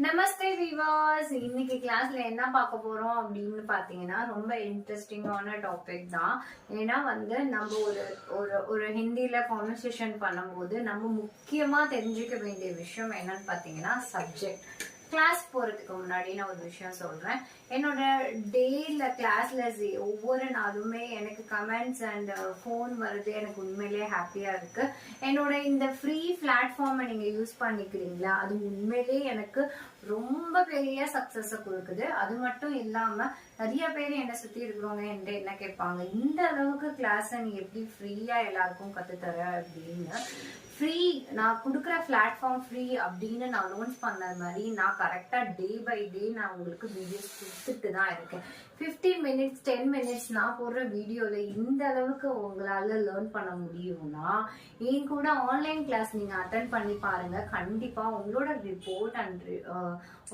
நமஸ்தே viewers. இன்னைக்கு கிளாஸ்ல என்ன பார்க்க போறோம் அப்படின்னு பாத்தீங்கன்னா ரொம்ப இன்ட்ரெஸ்டிங்கான டாபிக் தான். ஏன்னா நம்ம ஒரு ஒரு ஒரு ஹிந்தில கான்வர்சேஷன் பண்ணும்போது நம்ம முக்கியமா தெரிஞ்சுக்க வேண்டிய விஷயம் என்னன்னு பாத்தீங்கன்னா சப்ஜெக்ட். கிளாஸ் போறதுக்கு முன்னாடி நான் ஒரு விஷயம் சொல்றேன். என்னோட டேல கிளாஸ்ல ஒவ்வொரு நாளுமே எனக்கு கமெண்ட்ஸ் அண்ட் ஃபோன் வருது. எனக்கு உண்மையிலேயே ஹாப்பியா இருக்கு. என்னோட இந்த ஃப்ரீ பிளாட்ஃபார்மை நீங்க யூஸ் பண்ணிக்கிறீங்களா, அது உண்மையிலேயே எனக்கு ரொம்ப பெரிய சக்சஸ கொடுக்குது. அது மட்டும் இல்லாம நிறைய பேர் என்ன சுத்தி இருக்கிறவங்க என்கிட்ட என்ன கேட்பாங்க, இந்த அளவுக்கு கிளாஸ நீ எப்படி ஃப்ரீயா எல்லாருக்கும் கத்துத்தர அப்படின்னு. ஃப்ரீ நான் கொடுக்குற பிளாட்ஃபார்ம் ஃப்ரீ அப்படின்னு நான் அனௌன்ஸ் பண்ண மாதிரி நான் கரெக்டா டே பை டே நான் உங்களுக்கு வீடியோஸ் கொடுத்துட்டு தான் இருக்கேன். 15 மினிட்ஸ் 10 மினிட்ஸ் நான் போடுற வீடியோல இந்த அளவுக்கு உங்களால லேர்ன் பண்ண முடியும்னா என் கூட ஆன்லைன் கிளாஸ் நீங்க அட்டென்ட் பண்ணி பாருங்க. கண்டிப்பா உங்களோட ரிப்போர்ட் அண்ட்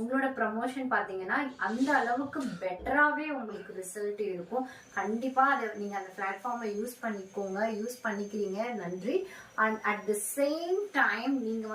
உங்களோட ப்ரமோஷன் பாத்தீங்கன்னா அந்த அளவுக்கு பெட்டராகவே உங்களுக்கு ரிசல்ட் இருக்கும். கண்டிப்பா அதை நீங்க அந்த பிளாட்ஃபார்மை யூஸ் பண்ணிக்கோங்க. யூஸ் பண்ணிக்கிறீங்க, நன்றி. And at the same time நீங்க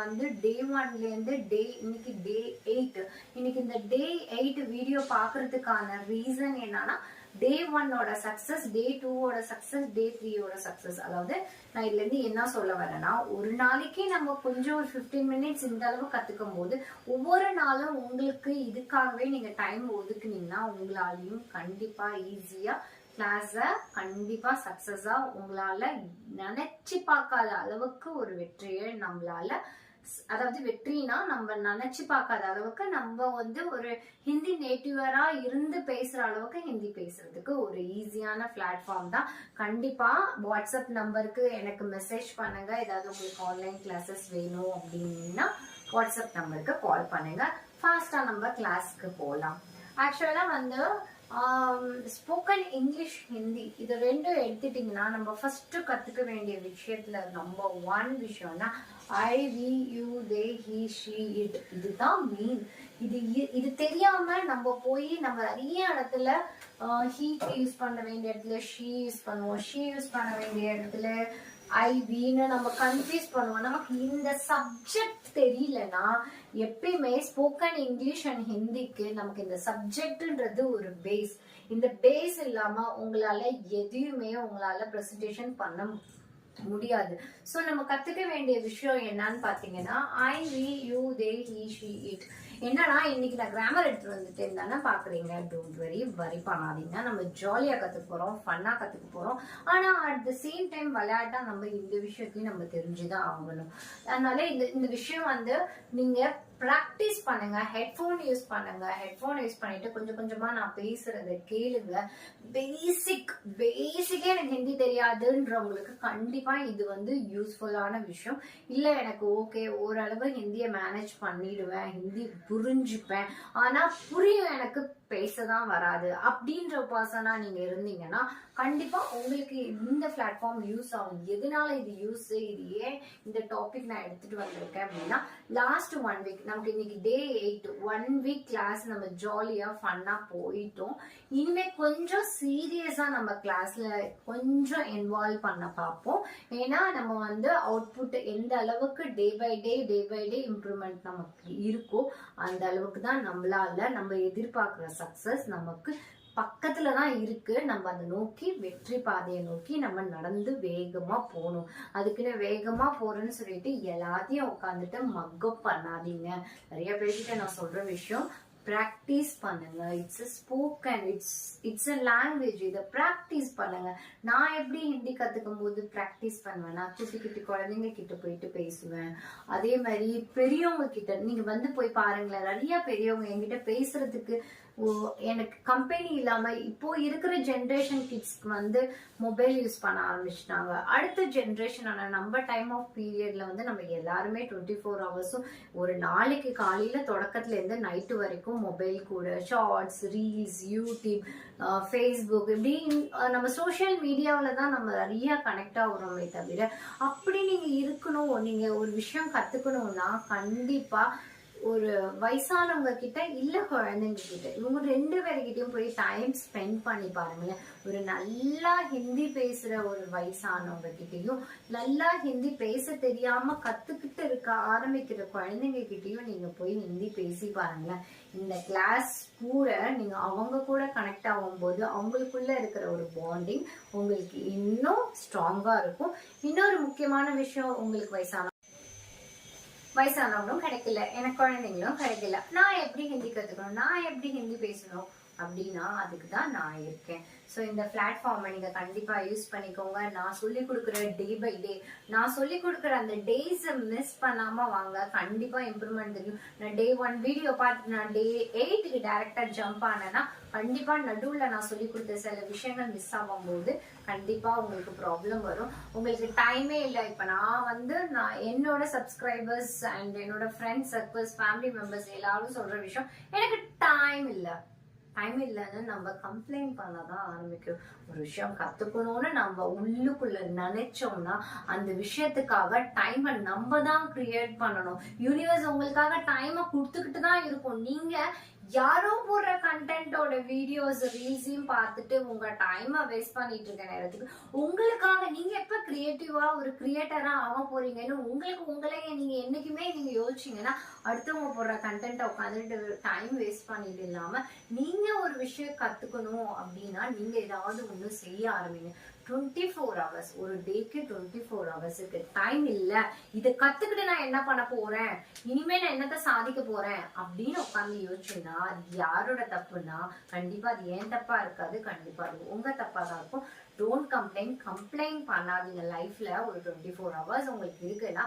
டே 1ல இருந்து இன்னைக்கு டே 8, இன்னைக்கு இந்த டே 8 வீடியோ பாக்குறதுக்கான ரீசன் என்னன்னா டே 1ஓட சக்சஸ், டே 2ஓட சக்சஸ், டே 3ஓட சக்சஸ். அதாவது நான் இதுல இருந்து என்ன சொல்ல வரேன்னா, ஒரு நாளைக்கு நம்ம கொஞ்சம் ஒரு 15 மினிட்ஸ் இந்த அளவு கத்துக்கும் போது ஒவ்வொரு நாளும் உங்களுக்கு இதுக்காகவே நீங்க டைம் ஒதுக்குனீங்கன்னா உங்களாலையும் கண்டிப்பா ஈஸியா கிளாஸ கண்டிப்பா சக்சஸா உங்களால நினைச்சு பார்க்காத அளவுக்கு ஒரு வெற்றியை நம்மளால, அதாவது வெற்றினா நம்ம நினைச்சு பார்க்காத அளவுக்கு நம்ம ஒரு ஹிந்தி நேட்டிவரா இருந்து பேசுற அளவுக்கு ஹிந்தி பேசுறதுக்கு ஒரு ஈஸியான பிளாட்ஃபார்ம் தான். கண்டிப்பா வாட்ஸ்அப் நம்பருக்கு எனக்கு மெசேஜ் பண்ணுங்க. ஏதாவது உங்களுக்கு ஆன்லைன் கிளாஸஸ் வேணும் அப்படின்னா வாட்ஸ்அப் நம்பருக்கு கால் பண்ணுங்க. ஃபாஸ்டா நம்ம கிளாஸ்க்கு போகலாம். ஆக்சுவலா ஸ்போக்கன் இங்கிலீஷ், ஹிந்தி இது ரெண்டும் எடுத்துட்டீங்கன்னா நம்ம ஃபர்ஸ்ட் கத்துக்க வேண்டிய விஷயத்துல நம்பர் 1 விஷயம்னா I, we, you, they, he, she, it. இதுதான் மெயின். இது தெரியாம நம்ம போய் நம்ம நிறைய இடத்துல ஹீக்கு யூஸ் பண்ண வேண்டிய இடத்துல ஷி யூஸ் பண்ணுவோம், ஷி யூஸ் பண்ண வேண்டிய இடத்துல ஐ, வின்னு நம்ம கன்ஃபியூஸ் பண்ணுவோம். நமக்கு இந்த சப்ஜெக்ட் தெரியலன்னா எப்பயுமே ஸ்போக்கன் இங்கிலீஷ் அண்ட் ஹிந்திக்கு நமக்கு இந்த சப்ஜெக்ட்ன்றது ஒரு பேஸ். இந்த பேஸ் இல்லாம உங்களால எதையுமே உங்களால பிரசன்டேஷன் பண்ண முடியாது. சோ நம்ம கத்துக்க வேண்டிய விஷயம் என்னன்னு பாத்தீங்கன்னா I, we, you, they, he, she, it. என்னன்னா இன்னைக்கு நான் கிராமர் எடுத்துட்டு வந்துட்டேன் தானே பாக்குறீங்க. டோன்ட் வரி பண்ணாதீங்க. நம்ம ஜாலியா கத்துக்க போறோம், ஃபன்னா கத்துக்க போறோம். ஆனா அட் த சேம் டைம் விளையாட்டா நம்ம இந்த விஷயத்தையும் நம்ம தெரிஞ்சுதான் ஆகணும். அதனால இந்த விஷயம் நீங்க பிராக்டிஸ் பண்ணுங்க. ஹெட்போன் யூஸ் பண்ணுங்க. ஹெட்போன் யூஸ் பண்ணிட்டு கொஞ்சம் கொஞ்சமா நான் பேசுறத கேளுங்க. பேசிக்கே எனக்கு ஹிந்தி தெரியாதுன்றவங்களுக்கு கண்டிப்பா இது யூஸ்ஃபுல்லான விஷயம். இல்ல எனக்கு ஓகே ஓரளவு ஹிந்தியை மேனேஜ் பண்ணிடுவேன், ஹிந்தி புரிஞ்சுப்பேன், ஆனா புரியும் எனக்கு பேசதான் வராது அப்படின்ற பர்சனா நீங்க இருந்தீங்கன்னா கண்டிப்பா உங்களுக்கு இந்த பிளாட்ஃபார்ம் யூஸ் ஆகும். எதனால இது யூஸ், இது ஏன் இந்த டாபிக் நான் எடுத்துட்டு வந்திருக்கேன் அப்படின்னா லாஸ்ட் 1 வீக் நமக்கு இன்னைக்கு டே 8, 1 வீக் கிளாஸ் நம்ம ஜாலியா ஃபன்னா போயிட்டோம். இனிமே கொஞ்சம் சீரியஸா நம்ம கிளாஸ்ல கொஞ்சம் இன்வால்வ் பண்ண பார்ப்போம். ஏன்னா நம்ம அவுட்புட் எந்த அளவுக்கு டே பை டே இம்ப்ரூவ்மெண்ட் நமக்கு இருக்கோ அந்த அளவுக்கு தான் நம்மளால நம்ம எதிர்பார்க்கிற சக்சஸ் நமக்கு பக்கத்துலதான் இருக்கு. நம்ம அதை நோக்கி வெற்றி பாதையை நோக்கி நம்ம நடந்து வேகமா போகணும். அதுக்குன்னு வேகமா போறேன்னு சொல்லிட்டு எல்லாத்தையும் உட்காந்துட்டு மக்கப் பண்ணாதீங்க. நிறைய பேர்கிட்ட நான் சொல்ற விஷயம் பிராக்டிஸ் பண்ணுங்க. It's spoken, it's a language. இதை பிராக்டிஸ் பண்ணுங்க. நான் எப்படி ஹிந்தி கத்துக்கும் போது பிராக்டிஸ் பண்ணுவேன்னா குட்டி குழந்தைங்க கிட்ட போயிட்டு பேசுவேன். அதே மாதிரி பெரியவங்க கிட்ட நீங்க போய் பாருங்களேன். நிறைய பெரியவங்க என்கிட்ட பேசுறதுக்கு எனக்கு கம்பெனி இல்லாம இப்போ இருக்கிற ஜென்ரேஷன் கிட்ஸ்க்கு மொபைல் யூஸ் பண்ண ஆரம்பிச்சிட்டாங்க. அடுத்த ஜென்ரேஷன் ஆன நம்ம டைம் ஆஃப் பீரியட்ல நம்ம எல்லாருமே 24 ஹவர்ஸும் ஒரு நாளைக்கு காலையில தொடக்கத்துல இருந்து நைட்டு வரைக்கும் மொபைல் கூட ஷார்ட்ஸ், ரீல்ஸ், யூடியூப், ஃபேஸ்புக் இப்படி நம்ம சோசியல் மீடியாவில தான் நம்ம நிறைய கனெக்ட் ஆகுறோமே தவிர அப்படி நீங்க இருக்கணும், நீங்க ஒரு விஷயம் கத்துக்கணும்னா கண்டிப்பா ஒரு வயசானவங்க கிட்ட இல்ல குழந்தைங்க கிட்ட, இவங்க 2 பேர்கிட்டயும் போய் டைம் ஸ்பெண்ட் பண்ணி பாருங்களேன். ஒரு நல்லா ஹிந்தி பேசுற ஒரு வயசானவங்க கிட்டயும், நல்லா ஹிந்தி பேச தெரியாம கத்துக்கிட்டு ஆரம்பிக்கிற குழந்தைங்க கிட்டயும் நீங்க போய் ஹிந்தி பேசி பாருங்களேன். இந்த கிளாஸ் கூட நீங்க அவங்க கூட கனெக்ட் ஆகும் போது அவங்களுக்குள்ள இருக்கிற ஒரு பாண்டிங் உங்களுக்கு இன்னும் ஸ்ட்ராங்கா இருக்கும். இன்னொரு முக்கியமான விஷயம், உங்களுக்கு வயசானவங்களும் கிடைக்கல, எனக்கு குழந்தைங்களும் கிடைக்கல, நான் எப்படி ஹிந்தி கத்துக்கணும், நான் எப்படி ஹிந்தி பேசணும் அப்படின்னா அதுக்குதான் நான் இருக்கேன். ஸோ இந்த பிளாட்ஃபார்மை நீங்க கண்டிப்பா யூஸ் பண்ணிக்கோங்க. நான் சொல்லி கொடுக்குற டே பை டே, நான் சொல்லி கொடுக்குற அந்த டேஸை மிஸ் பண்ணாம வாங்க, கண்டிப்பா இம்ப்ரூவ்மெண்ட் தெரியும். நான் டே 1 வீடியோ பார்த்து நான் டே 8க்கு டைரக்டா ஜம்ப் ஆனேன்னா கண்டிப்பா நடுவுல நான் சொல்லி கொடுத்த சில விஷயங்கள் மிஸ் ஆகும் போது கண்டிப்பா உங்களுக்கு ப்ராப்ளம் வரும். உங்களுக்கு டைமே இல்லை. இப்ப நான் என்னோட சப்ஸ்கிரைபர்ஸ் அண்ட் என்னோட ஃப்ரெண்ட்ஸ் சர்க்கிள்ஸ், ஃபேமிலி மெம்பர்ஸ் எல்லாரும் சொல்ற விஷயம், எனக்கு டைம் இல்லைன்னு நம்ம கம்ப்ளைண்ட் பண்ணதான் ஆரம்பிக்கும். ஒரு விஷயம் கத்துக்கணும்னு நம்ம உள்ளுக்குள்ள நினைச்சோம்னா அந்த விஷயத்துக்காக டைமை நம்ம தான் கிரியேட் பண்ணணும். யூனிவர்ஸ் உங்களுக்காக டைமை கொடுத்துக்கிட்டு தான் இருக்கும். நீங்க யாரோ போடுற கண்டென்ட்டோட வீடியோஸ் ரீல்ஸையும் பார்த்துட்டு உங்க டைமை வேஸ்ட் பண்ணிட்டு இருக்க நேரத்துக்கு உங்களுக்காக நீங்க எப்ப கிரியேட்டிவா ஒரு கிரியேட்டரா ஆக போறீங்கன்னு உங்களையே நீங்க என்னைக்குமே நீங்க யோசிச்சீங்கன்னா அடுத்தவங்க போடுற கண்டென்ட்டை உட்காந்துட்டு டைம் வேஸ்ட் பண்ணிட்டு இல்லாம நீங்க ஒரு விஷயம் கத்துக்கணும் அப்படின்னா நீங்க ஏதாவது ஒண்ணு செய்ய ஆரம்பிங்க. 24 hours, ஒரு டேக்கு 24 ஹவர்ஸுக்கு டைம் இல்ல, இதை கத்துக்கிட்டு நான் என்ன பண்ண போறேன், இனிமே நான் என்னத்த சாதிக்க போறேன் அப்படின்னு உட்காந்து யோசிச்சுன்னா அது யாரோட தப்புன்னா கண்டிப்பா அது ஏன் தப்பா இருக்காது, கண்டிப்பா அது உங்க தப்பா தான் இருக்கும். டோன்ட் கம்ப்ளைண்ட் பண்ணாதீங்க. லைஃப்ல ஒரு 24 ஹவர்ஸ் உங்களுக்கு இருக்குன்னா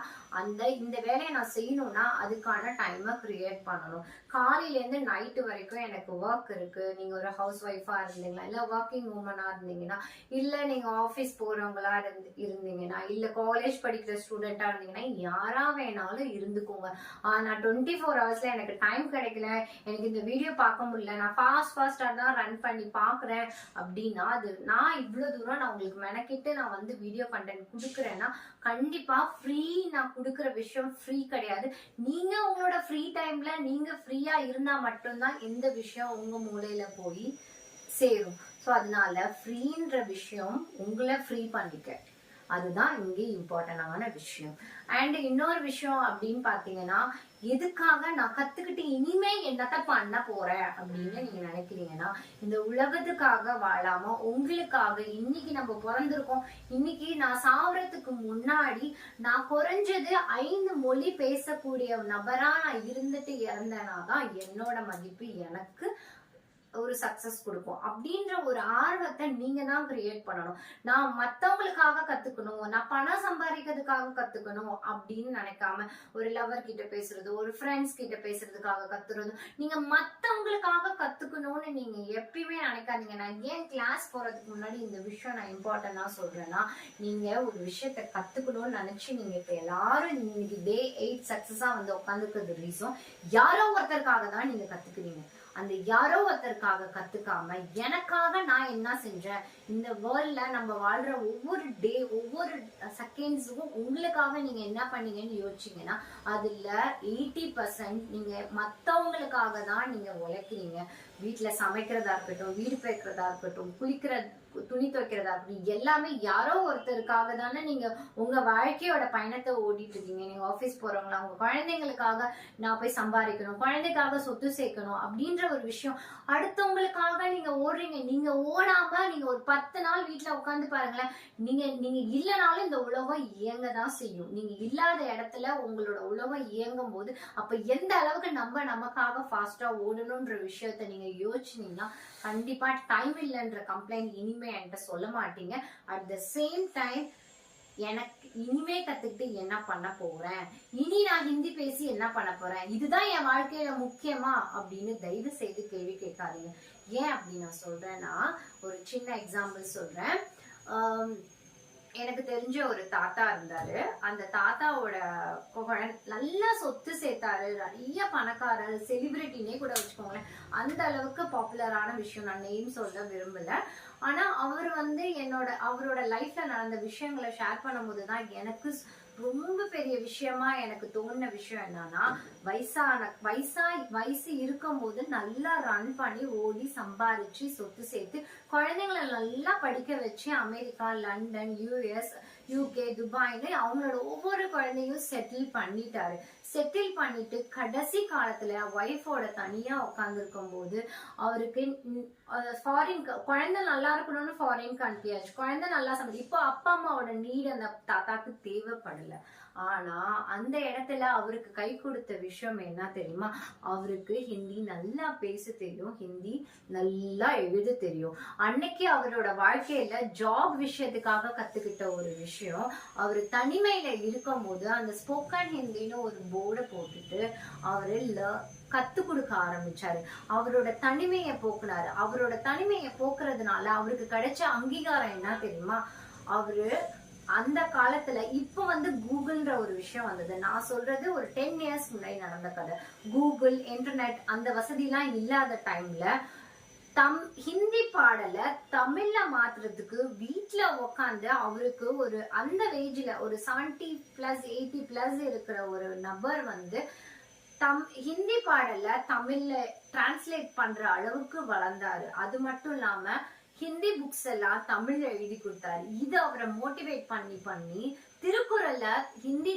இந்த வேலையை நான் செய்யணும்னா அதுக்கான டைமை கிரியேட் பண்ணணும். காலையில இருந்து நைட்டு வரைக்கும் எனக்கு ஒர்க் இருக்கு, நீங்க ஒரு ஹவுஸ் ஒய்ஃபா இருந்தீங்களா, இல்ல ஒர்க்கிங் உமனா இருந்தீங்கன்னா, இல்ல நீங்க ஆபீஸ் போறவங்களா இருந்தீங்கன்னா, இல்ல காலேஜ் படிக்கிற ஸ்டூடெண்டா இருந்தீங்கன்னா, யாரா வேணாலும் இருந்துக்கோங்க. ஆனா 24 ஹவர்ஸ்ல எனக்கு டைம் கிடைக்கல, எனக்கு இந்த வீடியோ பார்க்க முடியல, நான் ஃபாஸ்டா தான் ரன் பண்ணி பாக்குறேன் அப்படின்னா அது நான் இவ்வளவு தூரம் நான் உங்களுக்கு மெனக்கிட்டு நான் வீடியோ கண்டென்ட் கொடுக்குறேன்னா கண்டிப்பா ஃப்ரீ. நான் கொடுக்குற விஷயம் ஃப்ரீ கிடையாது. நீங்க உங்களோட ஃப்ரீ டைம்ல நீங்க ஃப்ரீயா இருந்தா மட்டும்தான் எந்த விஷயம் உங்க மூளையில போய் சேரும். ஸோ அதனால ஃப்ரீன்ற விஷயம் உங்களை ஃப்ரீ பண்ணிக்க, அதுதான் இங்க இம்பார்ட்டன்டான விஷயம். அண்ட் இன்னொரு விஷயம் அப்படின்னு பாத்தீங்கன்னா, எதுக்காக நான் கத்துக்கிட்டு இனிமே என்னத்த பண்ண போறேன் அப்படின்னு நீங்க நினைக்கிறீங்கன்னா, இந்த உலகத்துக்காக வாழாம உங்களுக்காக இன்னைக்கு நம்ம பிறந்திருக்கோம். இன்னைக்கு நான் சாவறதுக்கு முன்னாடி நான் குறைஞ்சது 5 மொழி பேசக்கூடிய நபரா நான் இருந்துட்டு இறந்தேனாதான் என்னோட மதிப்பு எனக்கு ஒரு சக்சஸ் கொடுக்கும். அப்படின்ற ஒரு ஆர்வத்தை நீங்க தான் கிரியேட் பண்ணணும். நான் மத்தவங்களுக்காக கத்துக்கணும், நான் பணம் சம்பாதிக்கிறதுக்காக கத்துக்கணும் அப்படின்னு நினைக்காம ஒரு லவர் கிட்ட பேசுறது, ஒரு ஃப்ரெண்ட்ஸ் கிட்ட பேசுறதுக்காக கத்துறது, நீங்க மத்தவங்களுக்காக கத்துக்கணும்னு நீங்க எப்பயுமே நினைக்காதீங்க. நான் ஏன் கிளாஸ் போறதுக்கு முன்னாடி இந்த விஷயம் நான் இம்பார்ட்டன்டா சொல்றேன்னா, நீங்க ஒரு விஷயத்த கத்துக்கணும்னு நினைச்சு நீங்க இப்ப எல்லாரும் இன்னைக்கு டே 8 சக்சஸா உட்காந்துக்கிறது ரீசன் யாரோ ஒருத்தருக்காக தான் நீங்க கத்துக்கிறீங்க. அந்த யாரோ ஒருத்தருக்காக கத்துக்காம எனக்காக நான் என்ன செஞ்சேன், இந்த வேர்ல்ட்ல நம்ம வாழ்ற ஒவ்வொரு டே ஒவ்வொரு செகண்ட்ஸுக்கும் உங்களுக்காக நீங்க என்ன பண்ணீங்கன்னு யோசிச்சீங்கன்னா அதுல 80% நீங்க மத்தவங்களுக்காக தான் நீங்க உழைக்கிறீங்க. வீட்டுல சமைக்கிறதா இருக்கட்டும், வீடு பெருக்கிறதா இருக்கட்டும், துணி துவைக்கிறதா இருக்கட்டும், எல்லாமே யாரோ ஒருத்தருக்காக தானே நீங்க உங்க வாழ்க்கையோட பயணத்தை ஓடிட்டு இருக்கீங்க. நீங்க ஆபீஸ் போறவங்களா உங்க குழந்தைங்களுக்காக நான் போய் சம்பாதிக்கணும், குழந்தைக்காக சொத்து சேர்க்கணும் அப்படின்ற ஒரு விஷயம் அடுத்தவங்களுக்காக நீங்க ஓடுறீங்க. நீங்க ஓடாம நீங்க ஒரு 10 நாள் வீட்டுல உட்காந்து பாருங்களேன், நீங்க இல்லைனாலும் இந்த உலகம் இயங்க தான் செய்யும். நீங்க இல்லாத இடத்துல உங்களோட உலகம் இயங்கும் போது அப்ப எந்த அளவுக்கு நமக்காக ஃபாஸ்டா ஓடணும்ன்ற விஷயத்த நீங்க யோசிச்சீங்கன்னா கண்டிப்பா டைம் இல்லைன்ற கம்ப்ளைண்ட் இனிமே என்கிட்ட சொல்ல மாட்டீங்க. அட் த சேம் டைம் எனக்கு இனிமே கத்துக்கிட்டு என்ன பண்ண போறேன், இனி நான் ஹிந்தி பேசி என்ன பண்ண போறேன், இதுதான் என் வாழ்க்கையில முக்கியமா அப்படின்னு தயவு செய்து கேள்வி கேட்காதீங்க. ஏன் அப்படி நான் சொல்றேன்னா, ஒரு சின்ன எக்ஸாம்பிள் சொல்றேன். எனக்கு தெரிஞ்ச ஒரு தாத்தா இருந்தாரு. அந்த தாத்தாவோட நல்லா சொத்து சேர்த்தாரு, நிறைய பணக்காரர், செலிபிரிட்டினே கூட வச்சுக்கோங்களேன். அந்த அளவுக்கு பாப்புலரான விஷயம், நான் நேம் சொல்ல விரும்பல. ஆனா அவர் அவரோட லைஃப்ல நடந்த விஷயங்களை ஷேர் பண்ணும் போதுதான் எனக்கு ரொம்ப பெரிய விஷயமா எனக்கு தோணுன விஷயம் என்னன்னா, வயசு இருக்கும் போது நல்லா ரன் பண்ணி ஓடி சம்பாதிச்சு சொத்து சேர்த்து குழந்தைங்களை நல்லா படிக்க வச்சு அமெரிக்கா, லண்டன், US, UK, துபாய்னு அவங்களோட ஒவ்வொரு குழந்தையும் செட்டில் பண்ணிட்டாரு. செட்டில் பண்ணிட்டு கடைசி காலத்துல ஒய்ஃபோட தனியா உட்கார்ந்து போது அவருக்கு ஃபாரின் குழந்தை நல்லா இருக்கணும்னு ஃபாரின் அனுப்பியாச்சு. குழந்தை நல்லா இப்போ அப்பா அம்மாவோட நீட் அந்த தாத்தாக்கு தேவைப்படல. ஆனா அந்த இடத்துல அவருக்கு கை கொடுத்த விஷயம் என்ன தெரியுமா? அவருக்கு ஹிந்தி நல்லா பேச தெரியும், ஹிந்தி நல்லா எழுத தெரியும். அன்னைக்கு அவரோட வாழ்க்கையில ஜாப் விஷயத்துக்காக கத்துக்கிட்ட ஒரு விஷயம், அவரு தனிமையில இருக்கும் போது அந்த ஸ்போக்கன் ஹிந்தின்னு ஒரு போர்டை போட்டுட்டு அவரு கத்து கொடுக்க ஆரம்பிச்சாரு. அவரோட தனிமையை போக்குனாரு. அவரோட தனிமையை போக்குறதுனால அவருக்கு கிடைச்ச அங்கீகாரம் என்ன தெரியுமா? அவரு அந்த காலத்துல இப்ப கூகுள்ன்ற ஒரு விஷயம் வந்தது. நான் சொல்றது ஒரு 10 இயர்ஸ் முன்னாடி நடந்த கதை. கூகுள், இன்டர்நெட் அந்த வசதி எல்லாம் இல்லாத டைம்ல ஹிந்தி பாடல தமிழ்ல மாத்துறதுக்கு வீட்டுல உக்காந்து அவருக்கு ஒரு அந்த ஏஜ்ல ஒரு 70+, 80+ இருக்கிற ஒரு நபர் ஹிந்தி பாடல தமிழ்ல டிரான்ஸ்லேட் பண்ற அளவுக்கு வளர்ந்தாரு. அது மட்டும் இல்லாம ஹிந்தி புக்ஸ் எல்லாம் தமிழ்ல எழுதி கொடுத்தாரு. இது அவரை மோட்டிவேட் பண்ணி திருக்குறள்ல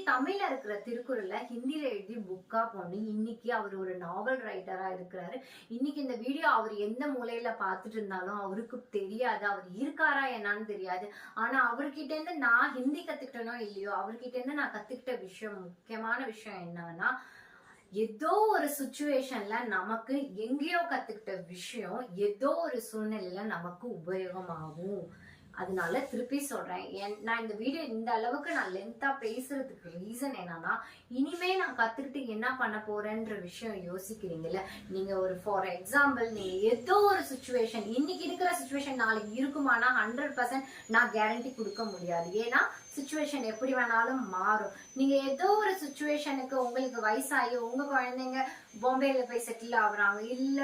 தமிழ்ல இருக்கிற திருக்குறள்ல ஹிந்தியில எழுதி புக்கா பண்ணி இன்னைக்கு அவர் ஒரு நாவல் ரைட்டரா இருக்கிறாரு. இன்னைக்கு இந்த வீடியோ அவர் எந்த மூலையில பாத்துட்டு இருந்தாலும் அவருக்கு தெரியாது, அவர் இருக்காரா என்னன்னு தெரியாது. ஆனா அவர்கிட்ட இருந்து நான் ஹிந்தி கத்துக்கிட்டனோ இல்லையோ, அவர்கிட்ட இருந்து நான் கத்துக்கிட்ட விஷயம், முக்கியமான விஷயம் என்னன்னா, ஏதோ ஒரு சுச்சுவேஷன்ல நமக்கு எங்கேயோ கத்துக்கிட்ட விஷயம் ஏதோ ஒரு சூழ்நிலையில நமக்கு உபயோகமாகும். அதனால திருப்பி சொல்றேன், நான் இந்த வீடியோ இந்த அளவுக்கு நான் லென்த்தா பேசுறதுக்கு ரீசன் என்னன்னா, இனிமே நான் கத்துக்கிட்டு என்ன பண்ண போறேன்ற விஷயம் யோசிக்கிறீங்கல்ல. நீங்க ஒரு ஃபார் எக்ஸாம்பிள், நீங்க ஏதோ ஒரு சுச்சுவேஷன், இன்னைக்கு இருக்கிற சுச்சுவேஷன் நாளைக்கு இருக்குமானா 100% நான் கேரண்டி கொடுக்க முடியாது. ஏன்னா சுச்சுவேஷன் எப்படி வேணாலும் மாறும். நீங்க ஏதோ ஒரு சுச்சுவேஷனுக்கு உங்களுக்கு வயசாகி உங்க குழந்தைங்க பாம்பேல போய் செட்டில் ஆகுறாங்க, இல்ல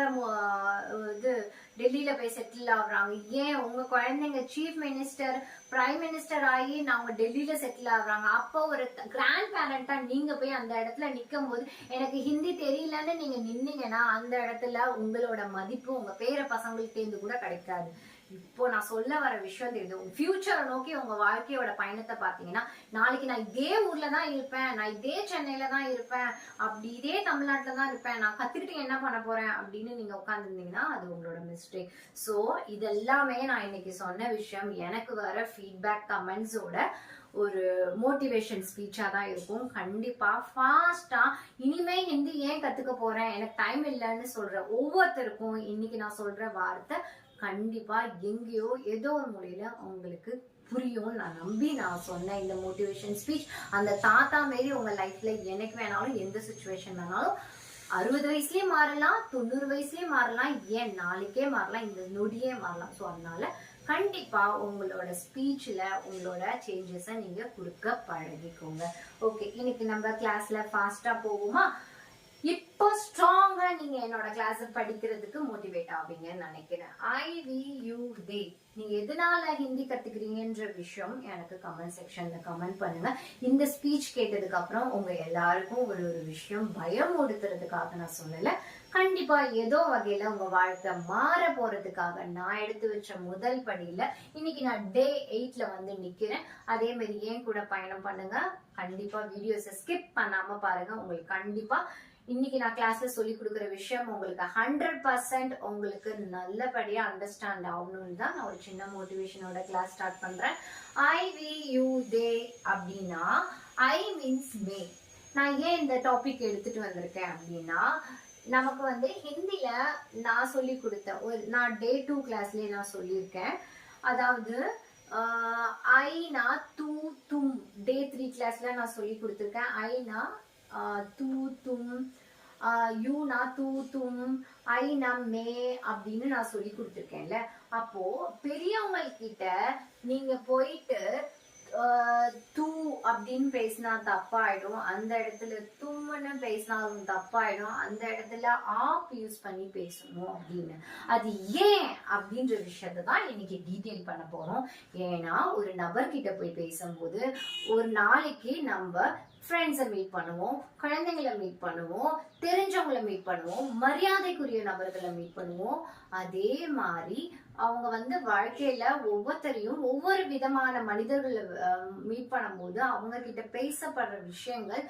டெல்லியில போய் செட்டில் ஆகுறாங்க, ஏன் உங்க குழந்தைங்க சீஃப் மினிஸ்டர், பிரைம் மினிஸ்டர் ஆகி நாங்க டெல்லியில செட்டில் ஆகுறாங்க. அப்போ ஒரு கிராண்ட் பேரண்டா நீங்க போய் அந்த இடத்துல நிக்கும் போது எனக்கு ஹிந்தி தெரியலன்னு நீங்க நின்னீங்கன்னா அந்த இடத்துல உங்களோட மதிப்பு உங்க பேர பசங்களுக்கு இருந்து கூட கிடைக்காது. இப்போ நான் சொல்ல வர விஷயம் தெரியுது, ஃபியூச்சரை நோக்கி உங்க வாழ்க்கையோட பயணத்தை பாத்தீங்கன்னா, நாளைக்கு நான் இதே ஊர்ல தான் இருப்பேன், நான் இதே சென்னையில தான் இருப்பேன், அப்படி இதே தமிழ்நாட்டுல தான் இருப்பேன், நான் கத்துக்கிட்டு என்ன பண்ண போறேன் அப்படின்னு நீங்க உட்கார்ந்துருந்தீங்கன்னா அது உங்களோட மிஸ்டேக். சோ இதெல்லாமே நான் இன்னைக்கு சொன்ன விஷயம் எனக்கு வர ஃபீட்பேக் கமெண்ட்ஸோட ஒரு மோட்டிவேஷன் ஸ்பீச்சா தான் இருக்கும். கண்டிப்பா ஃபாஸ்டா இனிமே ஹிந்தி ஏன் கத்துக்க போறேன், எனக்கு டைம் இல்லைன்னு சொல்ற ஒவ்வொருத்தருக்கும் இன்னைக்கு நான் சொல்ற வார்த்தை கண்டிப்பா எங்கேயோ ஏதோ ஒரு முறையில உங்களுக்கு புரியும் நான் நம்பி நான் சொன்ன இந்த மோட்டிவேஷன் ஸ்பீச். அந்த தாத்தா மாரி உங்க லைஃப்ல எனக்கு வேணாலும் எந்த சுச்சுவேஷன் வேணாலும் 60 வயசுலயே மாறலாம், 90 வயசுலயே மாறலாம், ஏன் நாளைக்கே மாறலாம், இந்த நொடியே மாறலாம். ஸோ அதனால கண்டிப்பா உங்களோட ஸ்பீச்ல உங்களோட சேஞ்சஸை நீங்க கொடுக்க பழகிக்கோங்க. ஓகே, இன்னைக்கு நம்ம கிளாஸ்ல ஃபாஸ்டா போகுமா? இப்போ ஸ்ட்ராங்கா நீங்க என்னோட கிளாஸ் படிக்கிறதுக்கு மோட்டிவேட் ஆவீங்கன்னு நினைக்கிறேன். IVUD நீங்க எதனால ஹிந்தி கத்துக்கிறீங்கன்ற விஷயம் எனக்கு கமெண்ட் செக்ஷன்ல கமெண்ட் பண்ணுங்க. இந்த ஸ்பீச் கேட்டதுக்கு அப்புறம் உங்க எல்லாருக்கும் ஒரு விஷயம் பயம் ஒடுத்துறதுக்காக நான் சொல்லல, கண்டிப்பா ஏதோ வகையில உங்க வாழ்க்கை மாற போறதுக்காக நான் எடுத்து வச்ச முதல் படியில இன்னைக்கு நான் டே 8ல நிக்கிறேன். அதே மாதிரி ஏன் கூட பயணம் பண்ணுங்க. கண்டிப்பா வீடியோஸை ஸ்கிப் பண்ணாம பாருங்க. உங்களுக்கு கண்டிப்பா இன்னைக்கு நான் கிளாஸ்ல சொல்லி கொடுக்குற விஷயம் உங்களுக்கு 100% உங்களுக்கு நல்லபடியா அண்டர்ஸ்டாண்ட் ஆகணும்னு தான் நான் ஒரு சின்ன மோட்டிவேஷனோட கிளாஸ் ஸ்டார்ட் பண்றேன். IVUD அப்படின்னா ஐ மீன்ஸ் மே. நான் ஏன் இந்த டாபிக் எடுத்துட்டு வந்திருக்கேன் அப்படின்னா, நமக்கு ஹிந்தில நான் சொல்லி கொடுத்த நான் டே 2 கிளாஸ்லயே நான் சொல்லியிருக்கேன். அதாவது ஐனா தூ தும் டே 3 கிளாஸ்ல நான் சொல்லி கொடுத்துருக்கேன். ஐனா தூ தும், யூனா தூ தும், ஐனா மே அப்படின்னு நான் சொல்லி கொடுத்துருக்கேன்ல. அப்போ பெரியவங்க கிட்ட நீங்க போயிட்டு தூ அப்படின்னு பேசினா தப்பாயிடும், அந்த இடத்துல தும்முன்னு பேசினாலும் தப்பாயிடும், அந்த இடத்துல ஆப் யூஸ் பண்ணி பேசணும் அப்படின்னு. அது ஏன் அப்படின்ற விஷயத்த தான் இன்னைக்கு டீட்டெயில் பண்ண போறோம். ஏன்னா ஒரு நபர்கிட்ட போய் பேசும்போது ஒரு நாளைக்கு நம்ம ஃப்ரெண்ட்ஸை மீட் பண்ணுவோம், குழந்தைங்களை மீட் பண்ணுவோம், தெரிஞ்சவங்களை மீட் பண்ணுவோம், மரியாதைக்குரிய நபர்களை மீட் பண்ணுவோம். அதே மாதிரி அவங்க வந்து வாழ்க்கையில ஒவ்வொருத்தரையும் ஒவ்வொரு விதமான மனிதர்களை மீட் பண்ணும்போது அவங்க கிட்ட பேசப்படுற விஷயங்கள்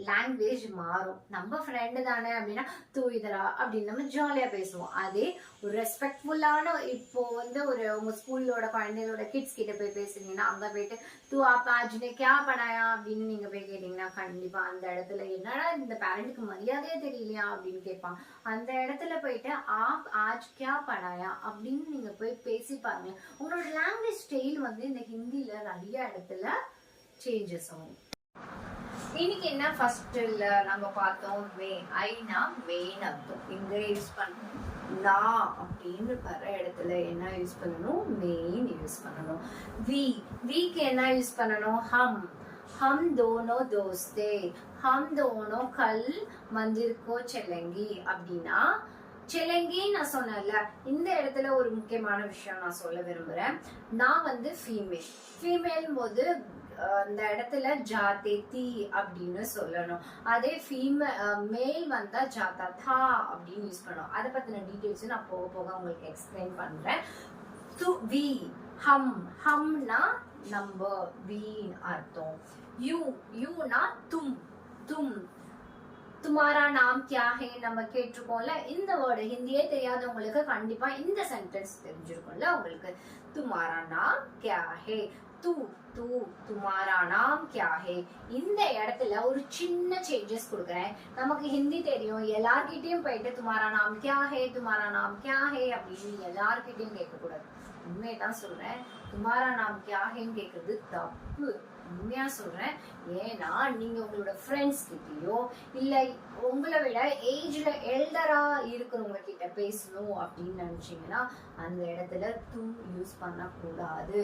லாங்குவேஜ் மாறும். நம்ம ஃப்ரெண்டு தானே அப்படின்னா தூ இதரா அப்படின்னு நம்ம ஜாலியா பேசுவோம். அதே ஒரு ரெஸ்பெக்ட்ஃபுல்லான இப்போ வந்து ஒரு உங்க ஸ்கூலோட குழந்தைகளோட கிட்ஸ் கிட்ட போய் பேசுனீங்கன்னா அங்க போயிட்டு தூ ஆப் ஆஜ்னே கியா படாயா அப்படின்னு நீங்க போய் கேட்டீங்கன்னா கண்டிப்பா அந்த இடத்துல என்னடா இந்த பேரண்ட்டுக்கு மரியாதையே தெரியலையா அப்படின்னு கேட்பாங்க. அந்த இடத்துல போயிட்டு ஆப் ஆஜ் கியா படாயா அப்படின்னு நீங்க போய் பேசி பாருங்க. உங்களோட லாங்குவேஜ் ஸ்டைல் வந்து இந்த ஹிந்தில நிறைய இடத்துல சேஞ்சஸ் ஆகும். இன்னைக்கு என்ன ஃபர்ஸ்ட்ல நம்ம பார்த்தோம், மே. ஐனா மெயின் அர்த்தம். இங்க யூஸ் பண்ணணும். நான் அப்படின்னு வர இடத்துல என்ன யூஸ் பண்ணணும், மெயின் யூஸ் பண்ணணும். வீக்கு என்ன யூஸ் பண்ணணும், ஹம். हम दोनों दोस्ते, हम दोनों कल मंदिर को चलेंगे அப்படின்னா செலங்கி நான் சொன்னேன்ல, இந்த இடத்துல ஒரு முக்கியமான விஷயம் நான் சொல்ல விரும்புறேன். நான் வந்து ஃபீமேல் போது அந்த இடத்துல ஜாதே தி அப்படின்னு சொல்லணும். அதே மேல் வந்தா ஜாதா தா அப்படின்னு யூஸ் பண்ணணும். அதை பத்தின டீடைல்ஸ் நான் போக போக உங்களுக்கு எக்ஸ்பிளைன் பண்றேன். வி ஹம், ஹம்னா நம்ம, வீன் அர்த்தம். யூனா தும், தும். துமாரா நாம் கியா ஹே நம்ம கேட்டிருக்கோம்ல, இந்த வேர்டு ஹிந்தியே தெரியாதவங்களுக்கு கண்டிப்பா இந்த சென்டென்ஸ் தெரிஞ்சிருக்கும்ல உங்களுக்கு. துமாரா நாம் கியா ஹே, தூ தூ துமாரா நாம் கியா ஹே. இந்த இடத்துல ஒரு சின்ன சேஞ்சஸ் கொடுக்குறேன். நமக்கு ஹிந்தி தெரியும், எல்லார்கிட்டயும் போயிட்டு துமாரா நாம் கியா ஹே, துமாரா நாம் கியா ஹே அப்படின்னு எல்லார்கிட்டயும் கேட்க கூடாது. உண்மையதான் சொல்றேன், துமாரா நாம் கியா ஹேன்னு கேட்கறது தப்பு. உண்மையா சொல்றேன். ஏன்னா நீங்க உங்களோட ஃப்ரெண்ட்ஸ் கிட்டயோ இல்ல உங்களை விட ஏஜ்ல எல்டரா இருக்கிறவங்க கிட்ட பேசணும் அப்படின்னு நினைச்சீங்கன்னா அந்த இடத்துல தும் யூஸ் பண்ண கூடாது.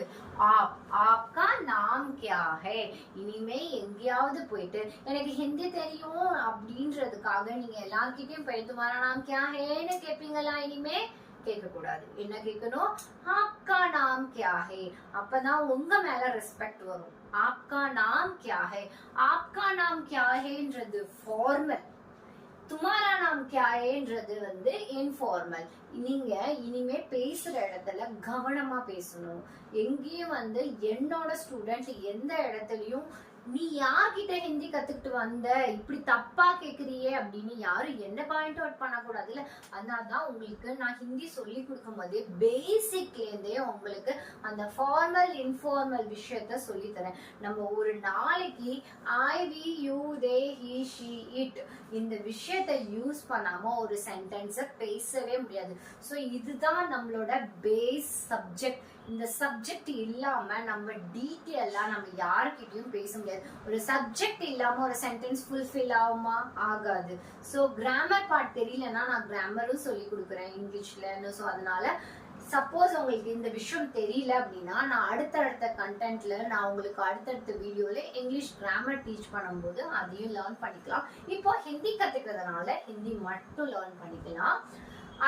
ஆப், ஆப்கா நாம் கியா ஹே. இனிமே எங்கேயாவது போயிட்டு எனக்கு ஹிந்தி தெரியும் அப்படின்றதுக்காக நீங்க எல்லார்கிட்டயும் போய் துமாரா நாம் கியா ஹேன்னு கேட்பீங்களா? இனிமே கேட்க கூடாது. என்ன கேட்கணும், ஆப்கா நாம் கியா ஹே. அப்பதான் உங்க மேல ரெஸ்பெக்ட் வரும். ஆப்கா நாம் கியா ஹே, ஆப்கா நாம் கியா ஹேன்றது ஃபார்மல், துமாரா நாம் கியா ஹேன்றது வந்து இன்ஃபார்மல். நீங்க இனிமே பேசுற இடத்துல கவனமா பேசணும். எங்கேயும் வந்து என்னோட ஸ்டூடெண்ட் எந்த இடத்துலயும் நீ யார்கிட்ட ஹிந்தி கத்துக்கிட்டு வந்த, இப்படி தப்பா கேக்குறியே அப்படின்னு யாரும் என்ன பாயிண்ட் அவுட் பண்ண கூடாதுல்ல. அதனாலதான் உங்களுக்கு நான் ஹிந்தி சொல்லி கொடுக்கும் போதே பேசிக்ல இருந்தே உங்களுக்கு அந்த ஃபார்மல் இன்ஃபார்மல் விஷயத்த சொல்லி தரேன். நம்ம ஒரு நாளைக்கு I, we, you, they, he, she, it இந்த விஷயத்த யூஸ் பண்ணாம ஒரு சென்டென்ஸ பேசவே முடியாது. சோ இதுதான் நம்மளோட பேஸ் சப்ஜெக்ட். இந்த சப்ஜெக்ட் இல்லாம நம்ம டீட்டெயிலா நம்ம யாருக்கிட்டையும் பேச முடியாது. ஒரு சப்ஜெக்ட் இல்லாம ஒரு சென்டென்ஸ் ஃபுல்ஃபில் ஆகுமா? ஆகாது. சோ கிராமர் பார்ட் தெரியலன்னா நான் கிராமரும் சொல்லி கொடுக்குறேன் இங்கிலீஷ்ல. சோ அதனால சப்போஸ் உங்களுக்கு இந்த விஷயம் தெரியல அப்படின்னா நான் அடுத்தடுத்த கண்டென்ட்ல நான் உங்களுக்கு அடுத்தடுத்த வீடியோல இங்கிலீஷ் கிராமர் டீச் பண்ணும்போது அதையும் லேர்ன் பண்ணிக்கலாம். இப்போ ஹிந்தி கத்துக்கிறதுனால ஹிந்தி மட்டும் லேர்ன் பண்ணிக்கலாம்.